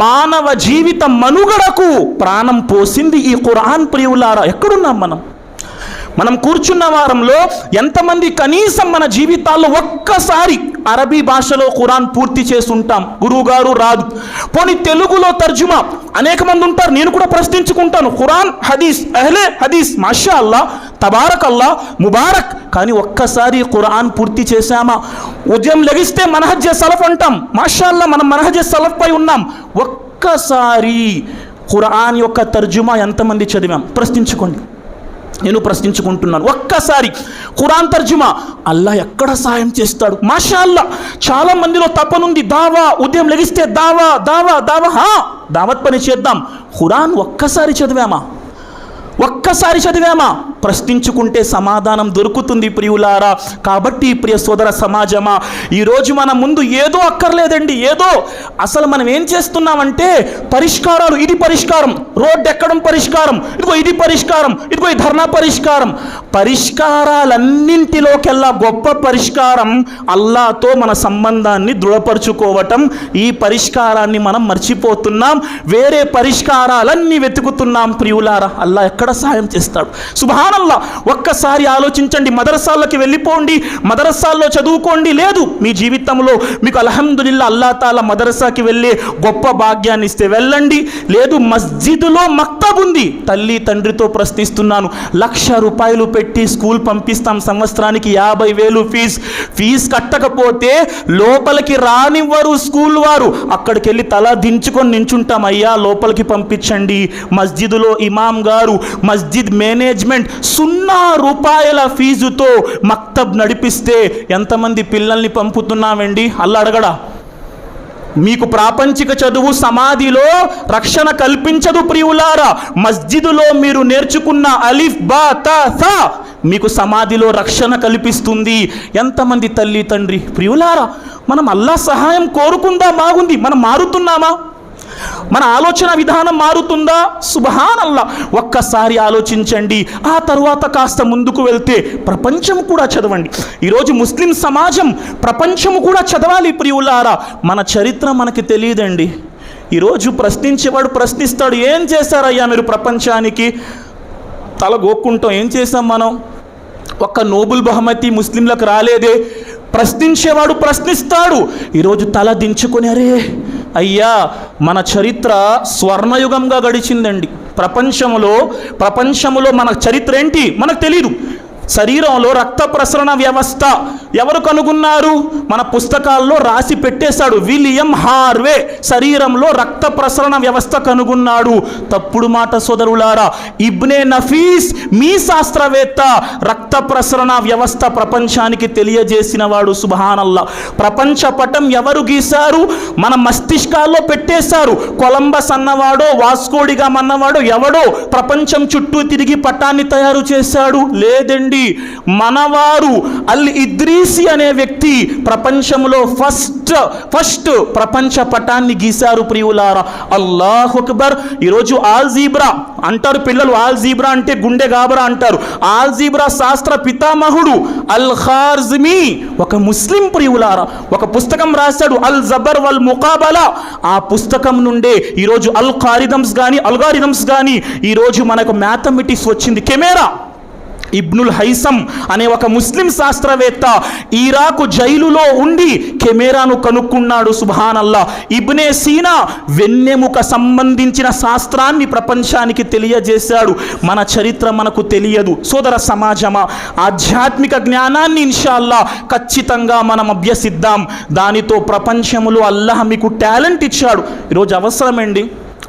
మానవ జీవిత మనుగడకు ప్రాణం పోసింది ఈ ఖురాన్. ప్రియులారా, ఎక్కడున్నాం మనం కూర్చున్న వారంలో ఎంతమంది కనీసం మన జీవితాల్లో ఒక్కసారి అరబీ భాషలో ఖురాన్ పూర్తి చేసి ఉంటాం? గురువుగారు రాదు, పోనీ తెలుగులో తర్జుమా. అనేక మంది ఉంటారు, నేను కూడా ప్రశ్నించుకుంటాను. ఖురాన్ హదీస్, అహ్లే హదీస్, మాషా అల్లా, తబారక్ అల్లా, ముబారక్. కానీ ఒక్కసారి ఖురాన్ పూర్తి చేశామా? ఉదయం లెగిస్తే మనహజ్ సలఫ్ అంటాం, మాషా అల్లా, మనం మనహజ్ సలఫ్ పై ఉన్నాం. ఒక్కసారి ఖురాన్ యొక్క తర్జుమా ఎంతమంది చదివాం? ప్రశ్నించుకోండి. నేను ప్రశ్నించుకుంటున్నాను. ఒక్కసారి ఖురాన్ తర్జుమా అల్లా ఎక్కడ సాయం చేస్తాడు? మాషా అల్లా, చాలా మందిలో తపనుంది. దావా, ఉదయం లెగిస్తే దావా దావా దావా, దావత్ పని చేద్దాం. ఖురాన్ ఒక్కసారి చదివామా? ప్రశ్నించుకుంటే సమాధానం దొరుకుతుంది ప్రియులారా. కాబట్టి ప్రియ సోదర సమాజమా, ఈరోజు మన ముందు ఏదో అక్కర్లేదండి, ఏదో. అసలు మనం ఏం చేస్తున్నామంటే పరిష్కారాలు, ఇది పరిష్కారం, రోడ్డు ఎక్కడం పరిష్కారం, ఇదిగో ఇది పరిష్కారం, ఇదిగో ఈ ధర్నా పరిష్కారం. పరిష్కారాలన్నింటిలోకెల్లా గొప్ప పరిష్కారం అల్లాతో మన సంబంధాన్ని దృఢపరుచుకోవటం. ఈ పరిష్కారాన్ని మనం మర్చిపోతున్నాం, వేరే పరిష్కారాలన్నీ వెతుకుతున్నాం. ప్రియులారా, అల్లా ఎక్కడ సహాయం చేస్తాడు? సుబ్హానల్లా. ఒక్కసారి ఆలోచించండి. మదరసాల్లోకి వెళ్ళిపోండి, మదరసాల్లో చదువుకోండి. లేదు, మీ జీవితంలో మీకు అల్హమ్దులిల్లా అల్లా తాలా మదరసాకి వెళ్ళే గొప్ప భాగ్యాన్ని ఇస్తే వెళ్ళండి. లేదు, మస్జిద్లో మక్తబ్ ఉంది. తల్లి తండ్రితో ప్రశ్నిస్తున్నాను, 1,00,000 రూపాయలు పెట్టి స్కూల్ పంపిస్తాం, సంవత్సరానికి 50,000 ఫీజు కట్టకపోతే లోపలికి రానివ్వరు స్కూల్ వారు. అక్కడికి వెళ్ళి తల దించుకొని నించుంటాం, అయ్యా లోపలికి పంపించండి. మస్జిద్లో ఇమాం గారు, మస్జిద్ మేనేజ్మెంట్ 0 రూపాయల ఫీజుతో మక్తబ్ నడిపిస్తే ఎంతమంది పిల్లల్ని పంపుతున్నామండి? అల్లా అడగడా? మీకు ప్రాపంచిక చదువు సమాధిలో రక్షణ కల్పించదు ప్రియులారా. మస్జిదులో మీరు నేర్చుకున్న అలిఫ్ బా తా సా మీకు సమాధిలో రక్షణ కల్పిస్తుంది. ఎంతమంది తల్లి తండ్రి? ప్రియులారా, మనం అల్లా సహాయం కోరుకుందా? బాగుంది. మనం మారుతున్నామా? మన ఆలోచన విధానం మారుతుందా? సుబ్హానల్లా. ఒక్కసారి ఆలోచించండి. ఆ తరువాత కాస్త ముందుకు వెళ్తే ప్రపంచం కూడా చదవండి. ఈరోజు ముస్లిం సమాజం ప్రపంచము కూడా చదవాలి ప్రియులారా. మన చరిత్ర మనకి తెలియదండి. ఈరోజు ప్రశ్నించేవాడు ప్రశ్నిస్తాడు, ఏం చేశారయ్యా మీరు ప్రపంచానికి? తల గోక్కుంటాం, ఏం చేశాం మనం? ఒక్క నోబెల్ బహుమతి ముస్లింలకు రాలేదే. ప్రశ్నించేవాడు ప్రశ్నిస్తాడు. ఈరోజు తల దించుకొని, అరే అయ్యా, మన చరిత్ర స్వర్ణయుగంగా గడిచిందండి. ప్రపంచంలో మన చరిత్ర ఏంటి మనకు తెలీదు. శరీరంలో రక్త ప్రసరణ వ్యవస్థ ఎవరు కనుగొన్నారు? మన పుస్తకాల్లో రాసి పెట్టేశాడు, విలియం హార్వే శరీరంలో రక్త ప్రసరణ వ్యవస్థ కనుగొన్నాడు. తప్పుడు మాట సోదరులారా. ఇబ్నే నఫీస్ మీ శాస్త్రవేత్త రక్త ప్రసరణ వ్యవస్థ ప్రపంచానికి తెలియజేసిన వాడు. సుబ్హానల్లా. ప్రపంచ పటం ఎవరు గీశారు? మన మస్తిష్కాల్లో పెట్టేశారు. కొలంబస్ అన్నవాడో, వాస్కోడిగామ్ అన్నవాడో ఎవడో ప్రపంచం చుట్టూ తిరిగి పటాన్ని తయారు చేశాడు? లేదండి, మనవారు అల్ ఇద్రీసి అనే వ్యక్తి ప్రపంచంలో ఫస్ట్ ప్రపంచ పటాన్ని గీశారు ప్రియులారా. అల్లాహు అక్బర్. ఈరోజు ఆల్జీబ్రా అంటారు పిల్లలు, ఆల్జీబ్రా అంటే గుండె గాబరా అంటారు. ఆల్జీబ్రా శాస్త్ర పితామహుడు అల్ ఖార్జ్మీ ఒక ముస్లిం ప్రియులారా. ఒక పుస్తకం రాశాడు, అల్ జబర్ వల్ ముకాబలా. ఆ పుస్తకం నుండే ఈరోజు అల్గారిథమ్స్ కానీ ఈరోజు మనకు మ్యాథమెటిక్స్ వచ్చింది. కెమెరా ఇబ్నుల్ హైసం అనే ఒక ముస్లిం శాస్త్రవేత్త ఇరాకు జైలులో ఉండి కెమెరాను కనుక్కున్నాడు. సుబ్హానల్లా. ఇబ్నే సీనా వెన్నెముక సంబంధించిన శాస్త్రాన్ని ప్రపంచానికి తెలియజేశాడు. మన చరిత్ర మనకు తెలియదు. సోదర సమాజమా, ఆధ్యాత్మిక జ్ఞానాన్ని ఇన్షాల్లా ఖచ్చితంగా మనం అభ్యసిద్దాం. దానితో ప్రపంచంలో అల్లాహ్ మీకు టాలెంట్ ఇచ్చాడు. ఈరోజు అవసరమండి,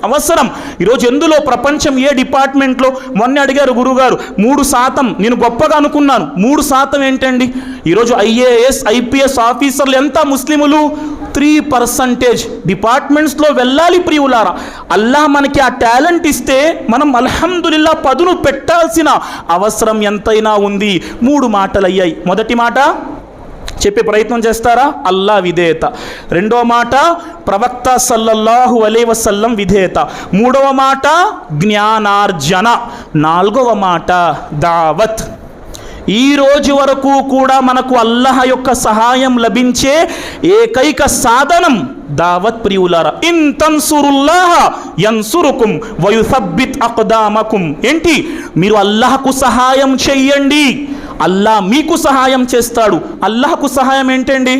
అవసరం. ఈరోజు ఎందులో ప్రపంచం ఏ డిపార్ట్మెంట్లో? మొన్న అడిగారు గురుగారు, 3% నేను గొప్పగా అనుకున్నాను. 3% ఏంటండి? ఈరోజు IAS IPS ఆఫీసర్లు ఎంత? ముస్లిములు 3%. డిపార్ట్మెంట్స్లో వెళ్ళాలి ప్రియులారా. అల్లాహ్ మనకి ఆ టాలెంట్ ఇస్తే మనం అల్హమ్దులిల్లా పదును పెట్టాల్సిన అవసరం ఎంతైనా ఉంది. 3 మాటలు అయ్యాయి. మొదటి మాట చెప్పే ప్రయత్నం చేస్తారా? అల్లా విధేయత. రెండవ మాట ప్రవక్త సల్లల్లాహు అలైహి వసల్లం విధేయత. మూడవ మాట జ్ఞానార్జన. నాలుగవ మాట దావత్. ఈ రోజు వరకు కూడా మనకు అల్లాహ్ యొక్క సహాయం లభించే ఏకైక సాధనం దావత్ ప్రియులారా. ఇన్ తన్సురుల్లాహ యన్సురుకుం వయుసబ్బిత్ అక్దామకుం. ఏంటి? మీరు అల్లాహకు సహాయం చెయ్యండి, అల్లాహ్ మీకు సహాయం చేస్తాడు. అల్లాహకు సహాయం ఏంటండి?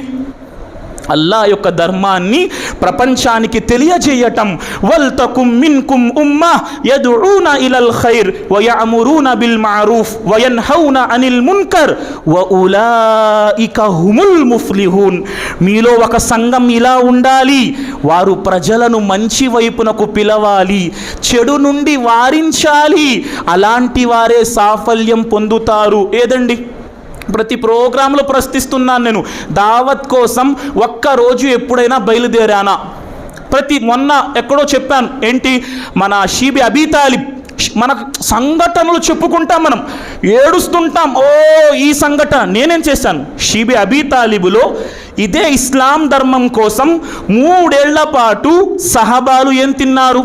అల్లాహ్ యొక్క ధర్మాన్ని ప్రపంచానికి తెలియజేయటం. వల్తకుం మిన్కుం ఉమ్మా యదుఊన ఇలల్ ఖైర్ వయఅమురూన బిల్ మఅరూఫ్ వయన్హౌన అనిల్ మున్కర్ వఉలాయిక హుముల్ ముఫ్లిహూన్. మీలో ఒక సంఘం ఇలా ఉండాలి, వారు ప్రజలను మంచి వైపునకు పిలవాలి, చెడు నుండి వారించాలి. అలాంటి వారే సాఫల్యం పొందుతారు. ఏదండి? ప్రతి ప్రోగ్రాంలో ప్రశ్నిస్తున్నాను నేను, దావత్ కోసం ఒక్కరోజు ఎప్పుడైనా బయలుదేరానా? మొన్న ఎక్కడో చెప్పాను, ఏంటి, మన షీబి అబీ తాలిబ్, మన సంఘటనలు చెప్పుకుంటాం, మనం ఏడుస్తుంటాం, ఓ ఈ సంఘటన నేనేం చేశాను. షీబి అబీ తాలిబులో ఇదే ఇస్లాం ధర్మం కోసం 3 ఏళ్ల పాటు సహబాలు ఏం తిన్నారు?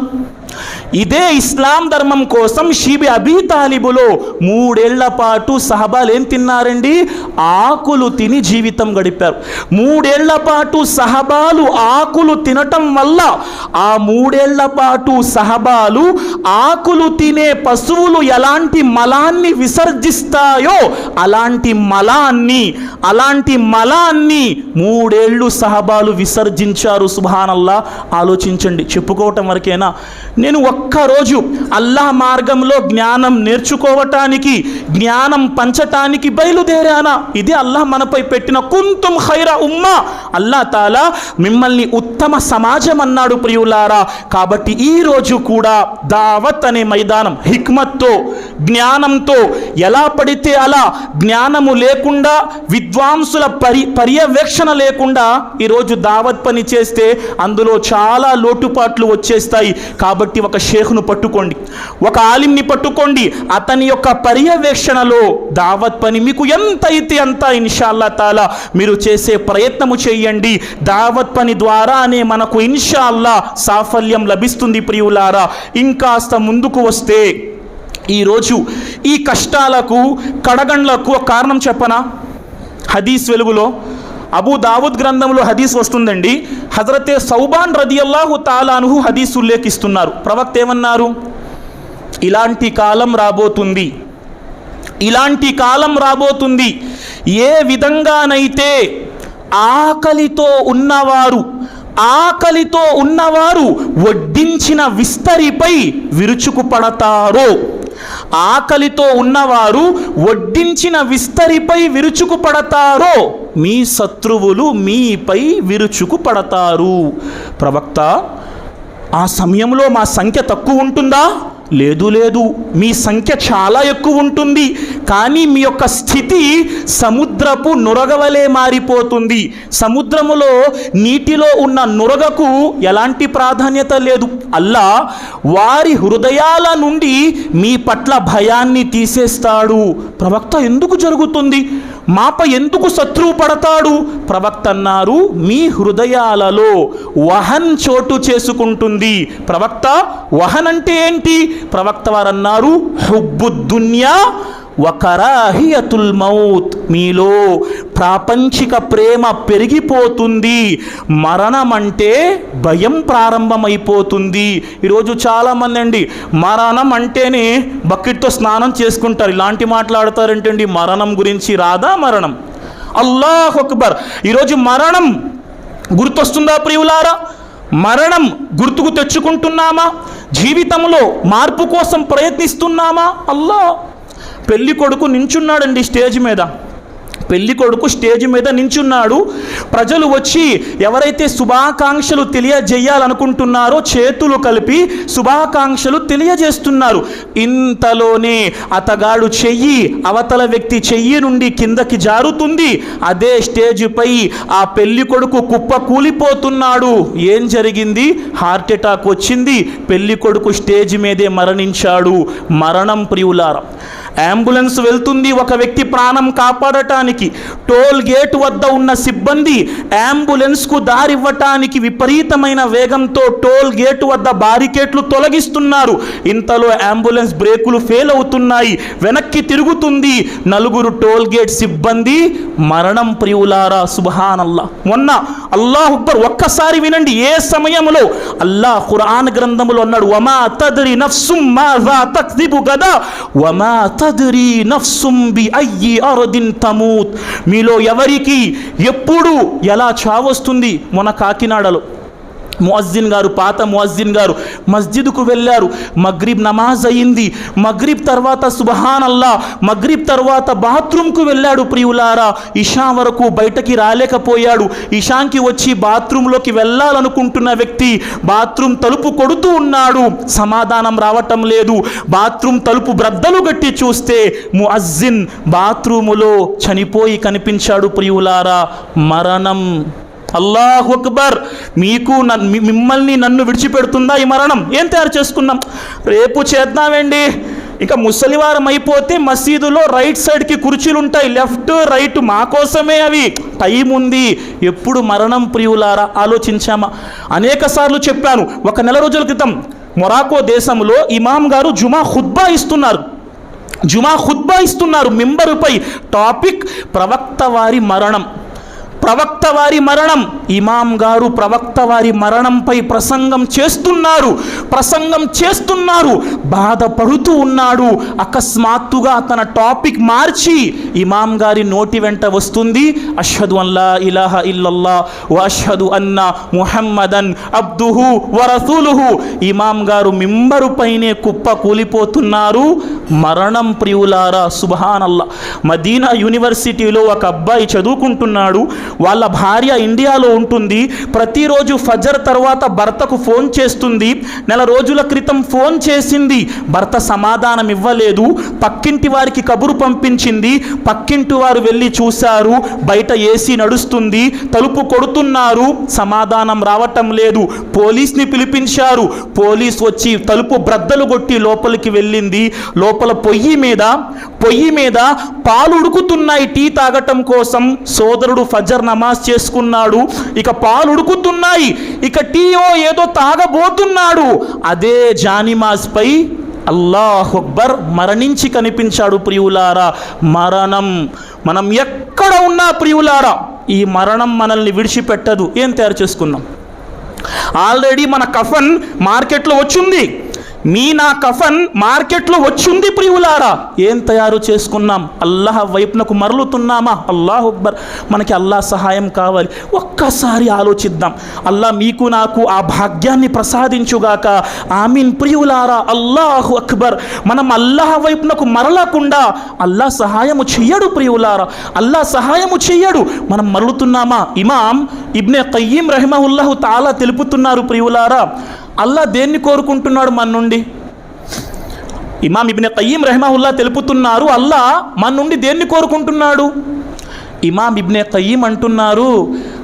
ఇదే ఇస్లాం ధర్మం కోసం షీబి అబీ తాలిబులో 3 ఏళ్ల పాటు సహబాలు ఏం తిన్నారండి? ఆకులు తిని జీవితం గడిపారు. 3 ఏళ్ల పాటు సహబాలు ఆకులు తినటం వల్ల ఆ 3 ఏళ్ల పాటు సహబాలు ఆకులు తినే పశువులు ఎలాంటి మలాన్ని విసర్జిస్తాయో అలాంటి మలాన్ని 3 ఏళ్ళు సహబాలు విసర్జించారు. సుబ్హానల్లాహ్. ఆలోచించండి. చెప్పుకోవటం వరకేనా? నేను ఒక్కరోజు అల్లాహ్ మార్గంలో జ్ఞానం నేర్చుకోవటానికి, జ్ఞానం పంచటానికి బయలుదేరానా? ఇది అల్లాహ్ మనపై పెట్టిన కుంతుం ఖైర ఉమ్మా. అల్లాహ్ తాలా మిమ్మల్ని ఉత్తమ సమాజం అన్నాడు ప్రియులారా. కాబట్టి ఈరోజు కూడా దావత్ అనే మైదానం హిక్మత్తో, జ్ఞానంతో, ఎలా పడితే అలా జ్ఞానము లేకుండా, విద్వాంసుల పర్యవేక్షణ లేకుండా ఈరోజు దావత్ పని చేస్తే అందులో చాలా లోటుపాట్లు వచ్చేస్తాయి. కాబట్టి ఒక షేఖ్ను పట్టుకోండి, ఒక ఆలింని పట్టుకోండి, అతని యొక్క పర్యవేక్షణలో దావత్ పని మీకు ఎంత అయితే అంత ఇన్షాల్లా తాలా మీరు చేసే ప్రయత్నము చేయండి. దావత్ పని ద్వారానే మనకు ఇన్షాల్లా సాఫల్యం లభిస్తుంది ప్రియులారా. ఇంకాస్త ముందుకు వస్తే ఈరోజు ఈ కష్టాలకు, కడగండ్లకు ఒక కారణం చెప్పనా? హదీస్ వెలుగులో అబూ దావుద్ గ్రంథంలో హదీస్ వస్తుందండి. హజరతే సౌబాన్ రదియల్లాహు తాలా అన్హు హదీస్ ఉల్లేఖిస్తున్నారు. ప్రవక్త ఏమన్నారు? ఇలాంటి కాలం రాబోతుంది, ఏ విధంగానైతే ఆకలితో ఉన్నవారు వడ్డించిన విస్తరిపై విరుచుకుపడతారో, ఆకలితో ఉన్నవారు వడ్డించిన విస్తరిపై విరుచుకుపడతారో మీ శత్రువులు మీపై విరుచుకుపడతారు. ప్రవక్త, ఆ సమయంలో మా సంఖ్య తక్కువ ఉంటుందా? లేదు, మీ సంఖ్య చాలా ఎక్కువ ఉంటుంది. కానీ మీ యొక్క స్థితి సముద్రపు నురగవలే మారిపోతుంది. సముద్రములో నీటిలో ఉన్న నురగకు ఎలాంటి ప్రాధాన్యత లేదు. అల్లాహ్ వారి హృదయాల నుండి మీ పట్ల భయాన్ని తీసేస్తాడు. ప్రవక్త, ఎందుకు జరుగుతుంది? మాపై ఎందుకు శత్రువు పడతాడు? ప్రవక్త అన్నారు, మీ హృదయాలలో వహన్ చోటు చేసుకుంటుంది. ప్రవక్త, వహన్ అంటే ఏంటి? ప్రవక్త వారు అన్నారు, హుబ్బుద్ దున్యా వకరాహియతుల్ మౌత్. మీలో ప్రాపంచిక ప్రేమ పెరిగిపోతుంది, మరణం అంటే భయం ప్రారంభమైపోతుంది. ఈరోజు చాలామంది అండి మరణం అంటేనే బకెట్తో స్నానం చేసుకుంటారు. ఇలాంటి మాట్లాడతారంటండి. మరణం గురించి రాదా? మరణం, అల్లాహు అక్బర్. ఈరోజు మరణం గుర్తొస్తుందా ప్రియులారా? మరణం గుర్తుకు తెచ్చుకుంటున్నామా? జీవితంలో మార్పు కోసం ప్రయత్నిస్తున్నామా? అల్లాహ్. పెళ్లి కొడుకు నించున్నాడండి స్టేజ్ మీద, నించున్నాడు. ప్రజలు వచ్చి ఎవరైతే శుభాకాంక్షలు తెలియజేయాలనుకుంటున్నారో చేతులు కలిపి శుభాకాంక్షలు తెలియజేస్తున్నారు. ఇంతలోనే అతగాడు చెయ్యి అవతల వ్యక్తి చెయ్యి నుండి కిందకి జారుతుంది. అదే స్టేజ్ పై ఆ పెళ్లి కొడుకు కుప్ప కూలిపోతున్నాడు. ఏం జరిగింది? హార్ట్ అటాక్ వచ్చింది. పెళ్లి కొడుకు స్టేజ్ మీదే మరణించాడు. మరణం ప్రియులారా. అంబులెన్స్ వెళ్తుంది ఒక వ్యక్తి ప్రాణం కాపాడటానికి. టోల్ గేట్ వద్ద ఉన్న సిబ్బంది అంబులెన్స్కు దారివ్వటానికి విపరీతమైన వేగంతో టోల్ గేట్ వద్ద బారికేట్లు తొలగిస్తున్నారు. ఇంతలో అంబులెన్స్ బ్రేకులు ఫెయిల్ అవుతున్నాయి, వెనక్కి తిరుగుతుంది. 4 టోల్ గేట్ సిబ్బంది మరణం ప్రియులారా. సుబ్హానల్లా. మొన్న అల్లాహు అక్బర్, ఒక్కసారి వినండి. ఏ సమయంలో అల్లాహ్ ఖురాన్ గ్రంథంలో అన్నాడు, వమా తద్రి నఫ్సుం మాజా తక్సిబు గదా వమా తద్రి నఫ్సుం బి అయ్యి అర్దిన్ తమూత్. మీలో ఎవరికి ఎప్పుడు ఎలా చావొస్తుంది. మొన్న కాకినాడలో ముఅజ్జిన్ గారు, పాత ముఅజ్జిన్ గారు మస్జిద్కు వెళ్ళారు. మగ్రిబ్ నమాజ్ అయింది. మగ్రిబ్ తర్వాత సుబ్హానల్లా, మగ్రిబ్ తర్వాత బాత్రూమ్కు వెళ్ళాడు ప్రియులారా. ఇషా వరకు బయటకి రాలేకపోయాడు. ఇషాంకి వచ్చి బాత్రూంలోకి వెళ్ళాలనుకుంటున్న వ్యక్తి బాత్రూమ్ తలుపు కొడుతూ ఉన్నాడు, సమాధానం రావటం లేదు. బాత్రూమ్ తలుపు బ్రద్దలు గట్టి చూస్తే ముఅజ్జిన్ బాత్రూములో చనిపోయి కనిపించాడు ప్రియులారా. మరణం. అల్లాహు అక్బర్. మిమ్మల్ని నన్ను విడిచిపెడుతుందా ఈ మరణం? ఏం తయారు చేసుకున్నాం, రేపు చేద్దామండి. ఇంకా ముసలివారం అయిపోతే మసీదులో రైట్ సైడ్కి కుర్చీలు ఉంటాయి, లెఫ్ట్ రైట్ మా కోసమే, అవి టైం ఉంది. ఎప్పుడు మరణం ప్రియులారా? ఆలోచించామా? అనేక సార్లు చెప్పాను. ఒక నెల రోజుల క్రితం మొరాకో దేశంలో ఇమాం గారు జుమా ఖుత్బా ఇస్తున్నారు మింబరుపై. టాపిక్ ప్రవక్త వారి మరణం. ఇమాం గారు ప్రవక్త వారి మరణంపై ప్రసంగం చేస్తున్నారు, బాధపడుతూ ఉన్నాడు. అకస్మాత్తుగా తన టాపిక్ మార్చి ఇమాం గారి నోటి వెంట వస్తుంది, అష్హదు అల్లా ఇలాహ ఇల్లల్లా వ అష్హదు అన్న ముహమ్మదన్ అబ్దుహు వ రసూలుహు. ఇమాం గారు మింబరుపైనే కుప్ప కూలిపోతున్నారు. మరణం ప్రియులారా. సుబ్హానల్లా. మదీనా యూనివర్సిటీలో ఒక అబ్బాయి చదువుకుంటున్నాడు. వాళ్ళ భార్య ఇండియాలో ఉంటుంది. ప్రతిరోజు ఫజర్ తర్వాత భర్తకు ఫోన్ చేస్తుంది. నెల రోజుల క్రితం ఫోన్ చేసింది, భర్త సమాధానం ఇవ్వలేదు. పక్కింటి వారికి కబురు పంపించింది. పక్కింటి వారు వెళ్ళి చూశారు, బయట ఏసీ నడుస్తుంది, తలుపు కొడుతున్నారు, సమాధానం రావటం లేదు. పోలీస్ని పిలిపించారు. పోలీస్ వచ్చి తలుపు బ్రద్దలు కొట్టి లోపలికి వెళ్ళింది. లోపల పొయ్యి మీద పాలు ఉడుకుతున్నాయి టీ తాగటం కోసం. సోదరుడు ఫజర్ నమాజ్ చేసుకున్నాడు, ఇక పాలు ఉడుకుతున్నాయి, ఇక టీయో ఏదో తాగబోతున్నాడు. అదే జానిమాజ్ పై అల్లాహు అక్బర్ మరణించి కనిపించాడు ప్రియులారా. మరణం. మనం ఎక్కడ ఉన్నా ప్రియులారా, ఈ మరణం మనల్ని విడిచిపెట్టదు. ఏం తయారు చేసుకున్నాం? ఆల్రెడీ మన కఫన్ మార్కెట్లో వచ్చింది. నా కఫన్ మార్కెట్లో వచ్చింది ప్రియులారా. ఏం తయారు చేసుకున్నాం? అల్లాహ్ వైపునకు మరలుతున్నామా? అల్లాహు అక్బర్. మనకి అల్లాహ్ సహాయం కావాలి. ఒక్కసారి ఆలోచిద్దాం. అల్లాహ్ మీకు నాకు ఆ భాగ్యాన్ని ప్రసాదించుగాక. ఆమీన్ ప్రియులారా. అల్లాహు అక్బర్. మనం అల్లాహ్ వైపునకు మరలకుండా అల్లాహ్ సహాయము చెయ్యడు ప్రియులారా. అల్లాహ్ సహాయము చెయ్యడు. మనం మరలుతున్నామా? ఇమాం ఇబ్నే ఖయ్యీం రహిమహుల్లాహు తాలా తెలుపుతున్నారు ప్రియులారా, అల్లాహ్ దేన్ని కోరుకుంటున్నాడు మన నుండి? ఇమాం ఇబ్నే ఖయ్యీం రహిమహుల్లాహ్ తెలుపుతున్నారు, అల్లాహ్ మన నుండి దేన్ని కోరుకుంటున్నాడు? ఇమాం ఇబ్నే ఖయ్యీం అంటున్నారు,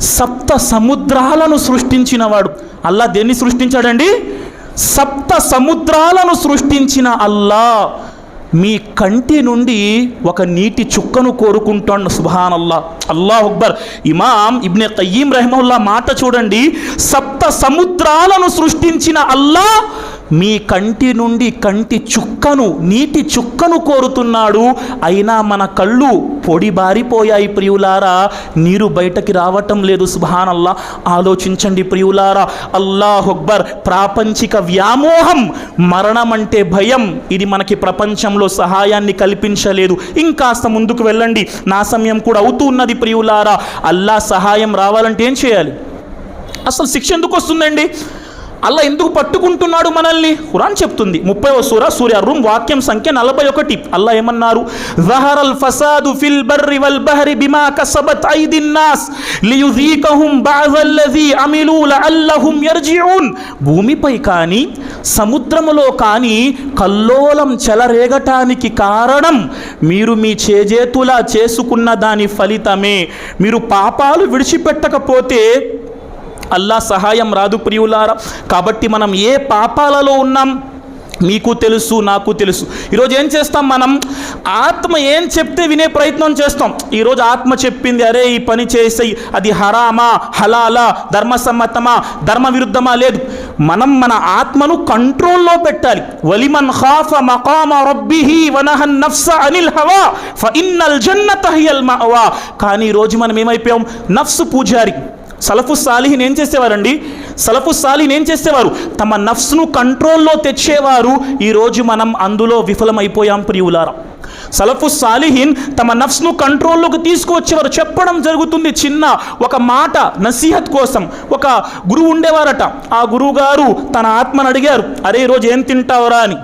7 సముద్రాలను సృష్టించినవాడు. అల్లాహ్ దేన్ని సృష్టించాడండి? 7 సముద్రాలను సృష్టించిన అల్లాహ్ మీ కంటి నుండి ఒక నీటి చుక్కను కోరుకుంటాడు. సుబ్హానల్లా. అల్లాహు అక్బర్. ఇమాం ఇబ్నే ఖయ్యీం రహిమహుల్లాహ్ మాట చూడండి. 7 సముద్రాలను సృష్టించిన అల్లాహ్ మీ కంటి నుండి కంటి చుక్కను, నీటి చుక్కను కోరుతున్నాడు. అయినా మన కళ్ళు పొడి బారిపోయాయి ప్రియులారా, నీరు బయటకి రావటం లేదు. సుబ్హానల్లా. ఆలోచించండి ప్రియులారా. అల్లాహు అక్బర్. ప్రాపంచిక వ్యామోహం, మరణం అంటే భయం, ఇది మనకి ప్రపంచంలో సహాయాన్ని కల్పించలేదు. ఇంకాస్త ముందుకు వెళ్ళండి, నా సమయం కూడా అవుతూ ఉన్నది ప్రియులారా. అల్లాహ్ సహాయం రావాలంటే ఏం చేయాలి? అసలు శిక్ష ఎందుకు వస్తుందండి? అల్లాహ్ ఎందుకు పట్టుకుంటున్నాడు మనల్ని? ఖురాన్ చెప్తుంది 30వ సూర రూమ్ వాక్యం సంఖ్య 41. అల్లాహ్ ఏమన్నారు? జహరల్ ఫసాదు ఫిల్ బర్రి వల్ బహరి బిమా కసబత్ ఐదిన్ నాస్ లియుజీకహుం బఅదల్లజీ అమిలు లఅల్లహుం యర్జిఊన్. భూమిపై కానీ సముద్రములో కానీ కల్లోలం చెలరేగటానికి కారణం మీరు మీ చేజేతులా చేసుకున్న దాని ఫలితమే. మీరు పాపాలు విడిచిపెట్టకపోతే అల్లాహ్ సహాయం రాదు ప్రియులారా. కాబట్టి మనం ఏ పాపాలలో ఉన్నాం? మీకు తెలుసు, నాకు తెలుసు. ఈరోజు ఏం చేస్తాం మనం? ఆత్మ ఏం చెప్తే వినే ప్రయత్నం చేస్తాం. ఈరోజు ఆత్మ చెప్పింది, అరే ఈ పని చేసేయి, అది హరామా, హలాలా, ధర్మసమ్మతమా, ధర్మ విరుద్ధమా, లేదు. మనం మన ఆత్మను కంట్రోల్లో పెట్టాలి. వలిమన్ ఖాఫ మకామ రబ్బిహి వనహన్ నఫ్స అనిల్ హవా ఫఇన్నల్ జన్నత హియల్ మఅవా. కానీ ఈరోజు మనం ఏమైపోయాం? నఫ్సు పూజారి. సలఫు సాలిహీన్ ఏం చేసేవారండి? సలఫు సాలిహీన్ ఏం చేసేవారు? తమ నఫ్స్ను కంట్రోల్లో తెచ్చేవారు. ఈరోజు మనం అందులో విఫలమైపోయాం ప్రియులారా. సలఫు సాలిహీన్ తమ నఫ్స్ను కంట్రోల్లోకి తీసుకువచ్చేవారు. చెప్పడం జరుగుతుంది చిన్న ఒక మాట నసీహత్ కోసం. ఒక గురువు ఉండేవారట. ఆ గురువు గారు తన ఆత్మను అడిగారు, అరే ఈరోజు ఏం తింటావురా అని.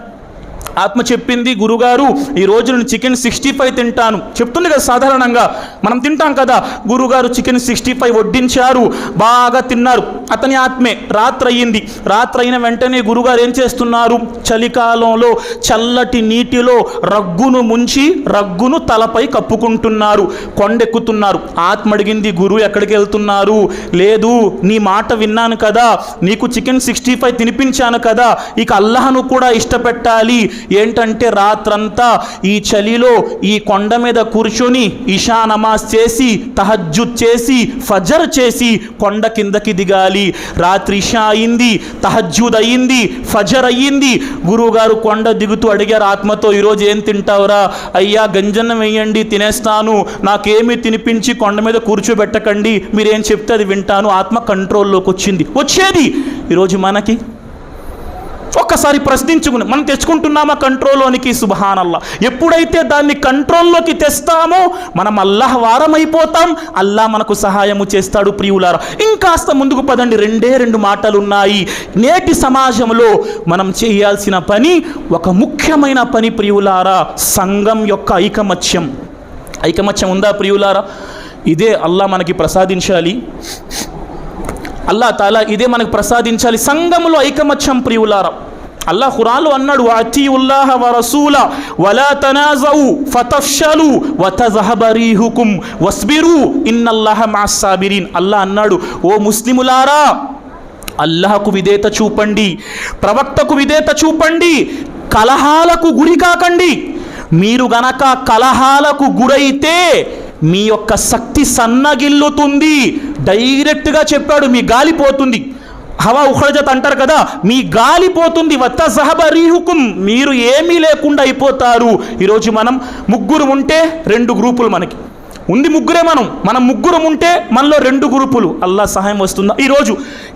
ఆత్మ చెప్పింది, గురుగారు ఈరోజు నేను చికెన్ 65 తింటాను. చెప్తుంది కదా, సాధారణంగా మనం తింటాం కదా. గురుగారు చికెన్ 65 వడ్డించారు, బాగా తిన్నారు. అతని ఆత్మే. రాత్రి అయ్యింది. రాత్రి అయిన వెంటనే గురుగారు ఏం చేస్తున్నారు? చలికాలంలో చల్లటి నీటిలో రగ్గును ముంచి రగ్గును తలపై కప్పుకుంటున్నారు, కొండెక్కుతున్నారు. ఆత్మ అడిగింది, గురువు ఎక్కడికి వెళ్తున్నారు? లేదు, నీ మాట విన్నాను కదా, నీకు చికెన్ 65 తినిపించాను కదా, ఇక అల్లాహను కూడా ఇష్టపెట్టాలి. ఏంటంటే రాత్రంతా ఈ చలిలో ఈ కొండ మీద కూర్చొని ఇషా నమాజ్ చేసి, తహజ్జుద్ చేసి, ఫజర్ చేసి కొండ కిందకి దిగాలి. రాత్రి ఇషా అయింది, తహజ్జుద్ అయ్యింది, ఫజర్ అయ్యింది. గురువుగారు కొండ దిగుతూ అడిగారు ఆత్మతో, ఈరోజు ఏం తింటావురా? అయ్యా గంజన్నం వేయండి, తినేస్తాను, నాకేమీ తినిపించి కొండ మీద కూర్చోబెట్టకండి, మీరేం చెప్తే అది వింటాను. ఆత్మ కంట్రోల్లోకి వచ్చేది. ఈరోజు మనకి ఒక్కసారి ప్రశ్నించుకుని మనం తెచ్చుకుంటున్నామా కంట్రోల్లోనికి? సుబ్హానల్లాహ్. ఎప్పుడైతే దాన్ని కంట్రోల్లోకి తెస్తామో మనం అల్లాహ్ వారమైపోతాం. అల్లాహ్ మనకు సహాయము చేస్తాడు ప్రియులారా. ఇంకాస్త ముందుకు పదండి. రెండు మాటలు ఉన్నాయి. నేటి సమాజంలో మనం చేయాల్సిన పని, ఒక ముఖ్యమైన పని ప్రియులారా, సంఘం యొక్క ఐకమత్యం. ఐకమత్యం ఉందా ప్రియులారా? ఇదే అల్లాహ్ మనకి ప్రసాదించాలి. అల్లాహ్ తాలా ఇదే మనకు ప్రసాదించాలి. సంఘంలో ఐకమత్యం ప్రియులారా. అల్లాహ్ ఖురాన్లో అన్నాడు, అతీయుల్లాహ వ రసూల వలా తనాజౌ ఫతఫ్షలు వతజ్హబ రీహుకుం వస్బిరు ఇన్నల్లాహ మఅస్ సాబిరీన్. అల్లాహ్ అన్నాడు, ఓ ముస్లిములారా, అల్లాహకు విధేయత చూపండి, ప్రవక్తకు విధేయత చూపండి, కలహాలకు గురి కాకండి. మీరు గనక కలహాలకు గురైతే మీ యొక్క శక్తి సన్నగిల్లుతుంది. డైరెక్ట్గా చెప్పాడు, మీ గాలి పోతుంది. హవా ఉఖరజత్ అంటారు కదా, మీ గాలి పోతుంది. వతజ్హబ రీహుకుం, మీరు ఏమీ లేకుండా అయిపోతారు. ఈరోజు మనం ముగ్గురు ఉంటే 2 గ్రూపులు మనకి ఉంది. మనం ముగ్గురం ఉంటే మనలో 2 గ్రూపులు. అల్లాహ్ సహాయం వస్తుందా? ఈరోజు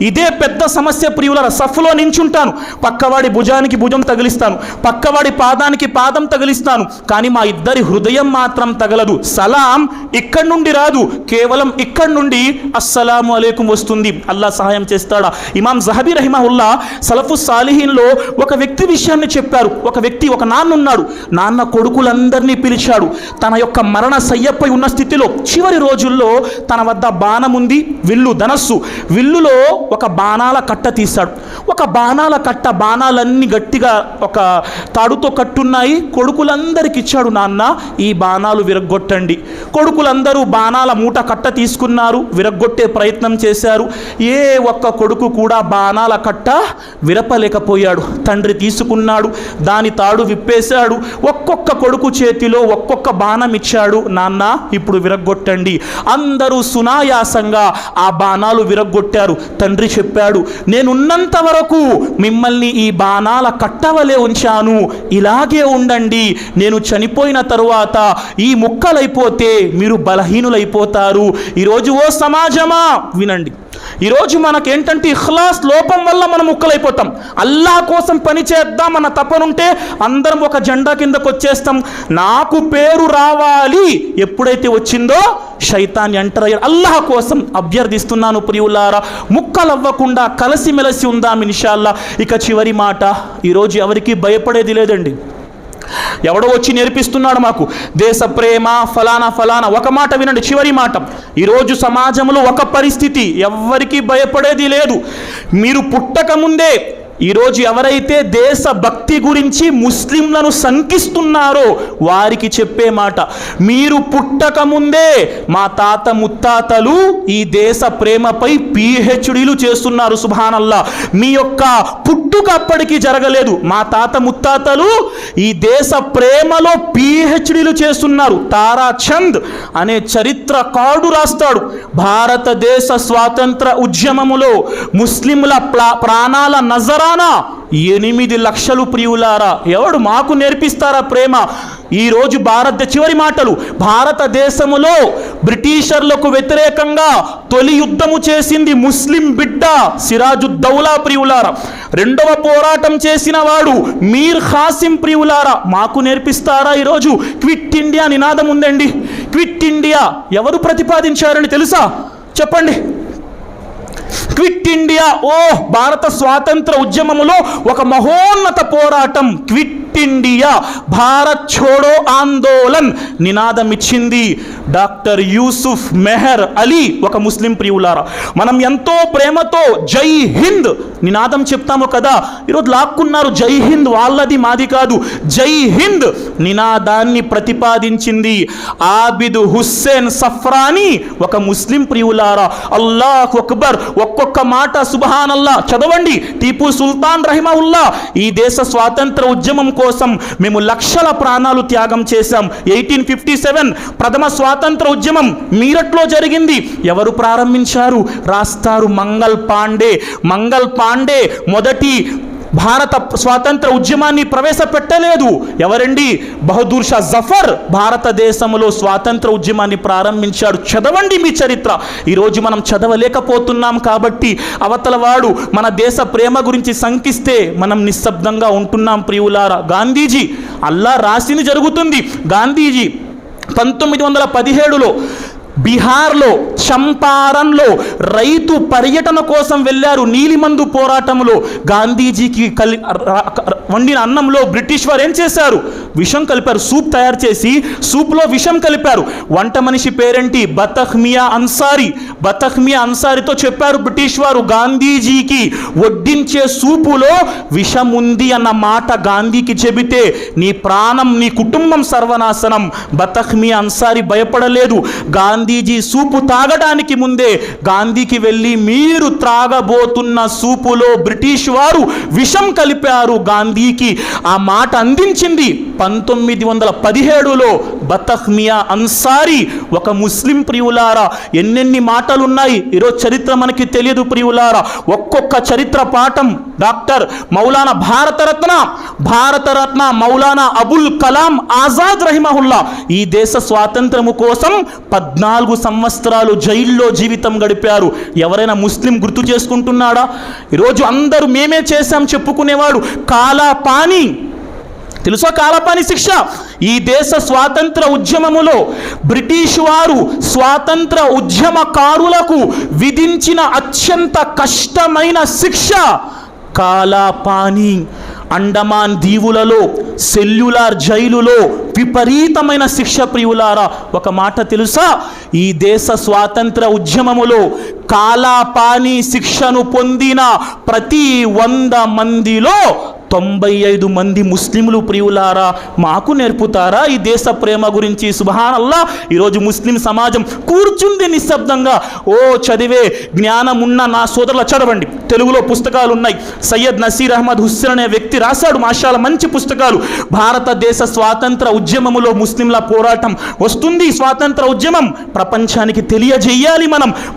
ఇదే పెద్ద సమస్య ప్రియులారా. సఫ్లో నించుంటాను, పక్కవాడి భుజానికి భుజం తగిలిస్తాను, పక్కవాడి పాదానికి పాదం తగిలిస్తాను, కానీ మా ఇద్దరి హృదయం మాత్రం తగలదు. సలాం ఇక్కడి నుండి రాదు, కేవలం ఇక్కడి నుండి అస్సలాము అలైకుం వస్తుంది. అల్లాహ్ సహాయం చేస్తాడా? ఇమాం జహబీ రహిమహుల్లా సలఫు సాలిహీన్లో ఒక వ్యక్తి విషయాన్ని చెప్పారు. ఒక నాన్న ఉన్నాడు. నాన్న కొడుకులందరినీ పిలిచాడు. తన యొక్క మరణ శయ్యపై ఉన్న స్థితిలో చివరి రోజుల్లో తన వద్ద బాణం ఉంది, విల్లు, ధనస్సు. విల్లులో ఒక బాణాల కట్ట తీశాడు. ఒక బాణాల కట్ట, బాణాలన్నీ గట్టిగా ఒక తాడుతో కట్టున్నాయి. కొడుకులందరికి ఇచ్చాడు, నాన్న ఈ బాణాలు విరగ్గొట్టండి. కొడుకులందరూ బాణాల మూట కట్ట తీసుకున్నారు, విరగ్గొట్టే ప్రయత్నం చేశారు. ఏ ఒక్క కొడుకు కూడా బాణాల కట్ట విరపలేకపోయాడు. తండ్రి తీసుకున్నాడు, దాని తాడు విప్పేశాడు. ఒక్కొక్క కొడుకు చేతిలో ఒక్కొక్క బాణం ఇచ్చాడు. నాన్న ఇప్పుడు విరగ్గొట్టండి. అందరూ సునాయాసంగా ఆ బాణాలు విరగ్గొట్టారు. తండ్రి చెప్పాడు, నేనున్నంత వరకు మిమ్మల్ని ఈ బాణాల కట్టవలే ఉంచాను, ఇలాగే ఉండండి. నేను చనిపోయిన తరువాత ఈ ముక్కలైపోతే మీరు బలహీనులైపోతారు. ఈరోజు ఓ సమాజమా వినండి, ఈరోజు మనకేంటంటే ఇఖ్లాస్ లోపం వల్ల మనం ముక్కలైపోతాం. అల్లాహ్ కోసం పని చేద్దామన్న తపనుంటే అందరం ఒక జెండా కిందకు వచ్చేస్తాం. నాకు పేరు రావాలి ఎప్పుడైతే వచ్చిందో శైతాన్ ఎంటర్ అయ్యాడు. అల్లాహ్ కోసం అభ్యర్థిస్తున్నాను ప్రియులారా, ముక్కలవ్వకుండా కలిసిమెలిసి ఉందాం ఇన్షాల్లా. ఇక చివరి మాట, ఈరోజు ఎవరికి భయపడేది లేదండి. ఎవడో వచ్చి నేర్పిస్తున్నాడు మాకు దేశ ప్రేమ ఫలానా. ఒక మాట వినండి, చివరి మాట. ఈరోజు సమాజంలో ఒక పరిస్థితి, ఎవ్వరికి భయపడేది లేదు. మీరు పుట్టక ముందే ఈరోజు ఎవరైతే దేశభక్తి గురించి ముస్లింలను శంకిస్తున్నారో వారికి చెప్పే మాట, మీరు పుట్టక ముందే మా తాత ముత్తాతలు ఈ దేశ ప్రేమపై పిహెచ్డీలు చేస్తున్నారు. సుబ్హానల్లా, మీ యొక్క పుట్టుక అప్పటికి జరగలేదు, మా తాత ముత్తాతలు ఈ దేశ ప్రేమలో పిహెచ్డీలు చేస్తున్నారు. తారాచంద్ అనే చరిత్రకారుడు రాస్తాడు, భారతదేశ స్వాతంత్ర ఉద్యమములో ముస్లింల ప్రాణాల నజరానా 8 లక్షలు ప్రియులారా. ఎవడు మాకు నేర్పిస్తారా ప్రేమ? ఈరోజు చివరి మాటలు, భారతదేశములో బ్రిటిషర్లకు వ్యతిరేకంగా తొలి యుద్ధము చేసింది ముస్లిం బిడ్డ సిరాజుద్దౌలా ప్రియులారా. రెండవ పోరాటం చేసిన వాడు మీర్ ఖాసిం ప్రియులారా. మాకు నేర్పిస్తారా? ఈరోజు క్విట్ ఇండియా నినాదం ఉందండి. క్విట్ ఇండియా ఎవరు ప్రతిపాదించారని తెలుసా? చెప్పండి. క్విట్ ఇండియా, భారత స్వాతంత్ర ఉద్యమములో ఒక మహోన్నత పోరాటం క్విట్ ఇండియా, భారత్ ఛోడో ఆందోళన్ నినాదం ఇచ్చింది డాక్టర్ యూసుఫ్ మెహర్ అలీ, ఒక ముస్లిం ప్రియులారా. మనం ఎంతో ప్రేమతో జై హింద్ నినాదం చెప్తాము కదా, ఈరోజు లాక్కున్నారు జై హింద్, వాళ్ళది మాది కాదు. జై హింద్ నినాదాన్ని ప్రతిపాదించింది ఆబిద్ హుస్సేన్ సఫ్రానీ, ఒక ముస్లిం ప్రియులారా. అల్లాహు అక్బర్, ఒక్కొక్క మాట సుబ్హానల్లా చదవండి. టీపు సుల్తాన్ రహిమహుల్లా, ఈ దేశ స్వాతంత్ర ఉద్యమం కోసం మేము లక్షల ప్రాణాలు త్యాగం చేశాం. 1857 ప్రథమ స్వాతంత్ర ఉద్యమం మీరట్లో జరిగింది. ఎవరు ప్రారంభించారు? రాస్తారు మంగల్ పాండే మొదటి భారత స్వాతంత్ర ఉద్యమాన్ని ప్రవేశపెట్టలేదు. ఎవరండి? బహదూర్ షా జఫర్ భారతదేశంలో స్వాతంత్ర ఉద్యమాన్ని ప్రారంభించాడు. చదవండి మీ చరిత్ర. ఈరోజు మనం చదవలేకపోతున్నాం కాబట్టి అవతల వాడు మన దేశ ప్రేమ గురించి శంకిస్తే మనం నిశ్శబ్దంగా ఉంటున్నాం ప్రియులారా. గాంధీజీ, అల్లా రాసింది జరుగుతుంది. గాంధీజీ 1917లో బీహార్లో చంపారన్లో రైతు పర్యటన కోసం వెళ్ళారు. నీలిమందు పోరాటంలో గాంధీజీకి వండిన అన్నంలో బ్రిటిష్ వారు ఏం చేశారు? విషం కలిపారు. సూప్ తయారు చేసి సూప్లో విషం కలిపారు. వంట మనిషి పేరేంటి? బతఖ్మియా అన్సారీతో చెప్పారు బ్రిటిష్ వారు, గాంధీజీకి వడ్డించే సూపులో విషం ఉంది అన్న మాట గాంధీకి చెబితే నీ ప్రాణం, నీ కుటుంబం సర్వనాశనం. బతఖ్మియా అన్సారీ భయపడలేదు. గాంధీజీ సూపు తాగడానికి ముందే గాంధీకి వెళ్ళి, మీరు త్రాగబోతున్న సూపులో బ్రిటిష్ వారు విషం కలిపారు, గాంధీకి ఆ మాట అందించింది. 1917లో బతఖ్మియా అన్సారీ, ఒక ముస్లిం ప్రియులారా. ఎన్నెన్ని మాటలున్నాయి, ఈరోజు చరిత్ర మనకి తెలియదు ప్రియులారా. ఒక్కొక్క చరిత్ర పాఠం డాక్టర్ మౌలానా భారతరత్న మౌలానా అబుల్ కలాం ఆజాద్ రహిమహుల్లా ఈ దేశ స్వాతంత్రము కోసం 14 సంవత్సరాలు జైల్లో జీవితం గడిపారు. ఎవరైనా ముస్లిం గుర్తు చేసుకుంటున్నాడా? ఈరోజు అందరూ మేమే చేశాం చెప్పుకునేవాడు. కాలాపాని తెలుసా? కాలాపాని శిక్ష ఈ దేశ స్వాతంత్ర ఉద్యమములో బ్రిటిష్ వారు స్వాతంత్ర ఉద్యమకారులకు విధించిన అత్యంత కష్టమైన శిక్ష కాలాపాని. అండమాన్ దీవులలో సెల్యులార్ జైలులో విపరీతమైన శిక్ష ప్రియులారా. ఒక మాట తెలుసా? ఈ దేశ స్వాతంత్ర ఉద్యమములో కాలాపాని శిక్షను పొందిన ప్రతి 100 మందిలో 95 మంది ముస్లింలు ప్రియులారా. మాకు నేర్పుతారా ఈ దేశ ప్రేమ గురించి? సుబ్హానల్లా. ఈరోజు ముస్లిం సమాజం కూర్చుంది నిశ్శబ్దంగా. చదివే జ్ఞానం ఉన్న నా సోదరుల చదవండి, తెలుగులో పుస్తకాలు ఉన్నాయి. సయ్యద్ నసీర్ అహ్మద్ హుస్సేన్ అనే వ్యక్తి రాశాడు మాషాల్లా మంచి పుస్తకాలు. భారతదేశ స్వాతంత్ర ఉద్యమములో ముస్లింల పోరాటం వస్తుంది. స్వాతంత్ర ఉద్యమం ప్రపంచానికి తెలియజేయాలి.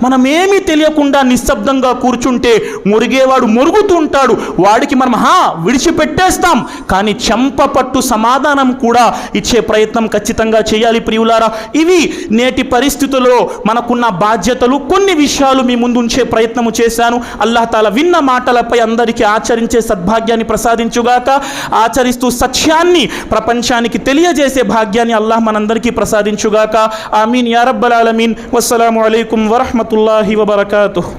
మనమేమీ తెలియకుండా నిశ్శబ్దంగా కూర్చుంటే మురిగేవాడు మురుగుతుంటాడు. వాడికి మనం విడిచిపెట్టేస్తాం. కానీ చెంపపట్టు సమాధానం కూడా ఇచ్చే ప్రయత్నం ఖచ్చితంగా చేయాలి ప్రియులారా. ఇవి నేటి పరిస్థితుల్లో మనకున్న బాధ్యతలు. కొన్ని విషయాలు మీ ముందు ఉంచే ప్రయత్నము చేశాను. అల్లాహ్ తాలా విన్న మాటలపై అందరికీ ఆచరించే సద్భాగ్యాన్ని ప్రసాదించుగాక. ఆచరిస్తూ సత్యాన్ని ప్రపంచానికి తెలియజేసే భాగ్యాన్ని అల్లాహ్ మనందరికీ ప్రసాదించుగాక. ఆమీన్ యా రబ్బల్ ఆలమీన్. వస్సలాము అలైకుం వరహ్మతుల్లాహి వబరకాతుహ్.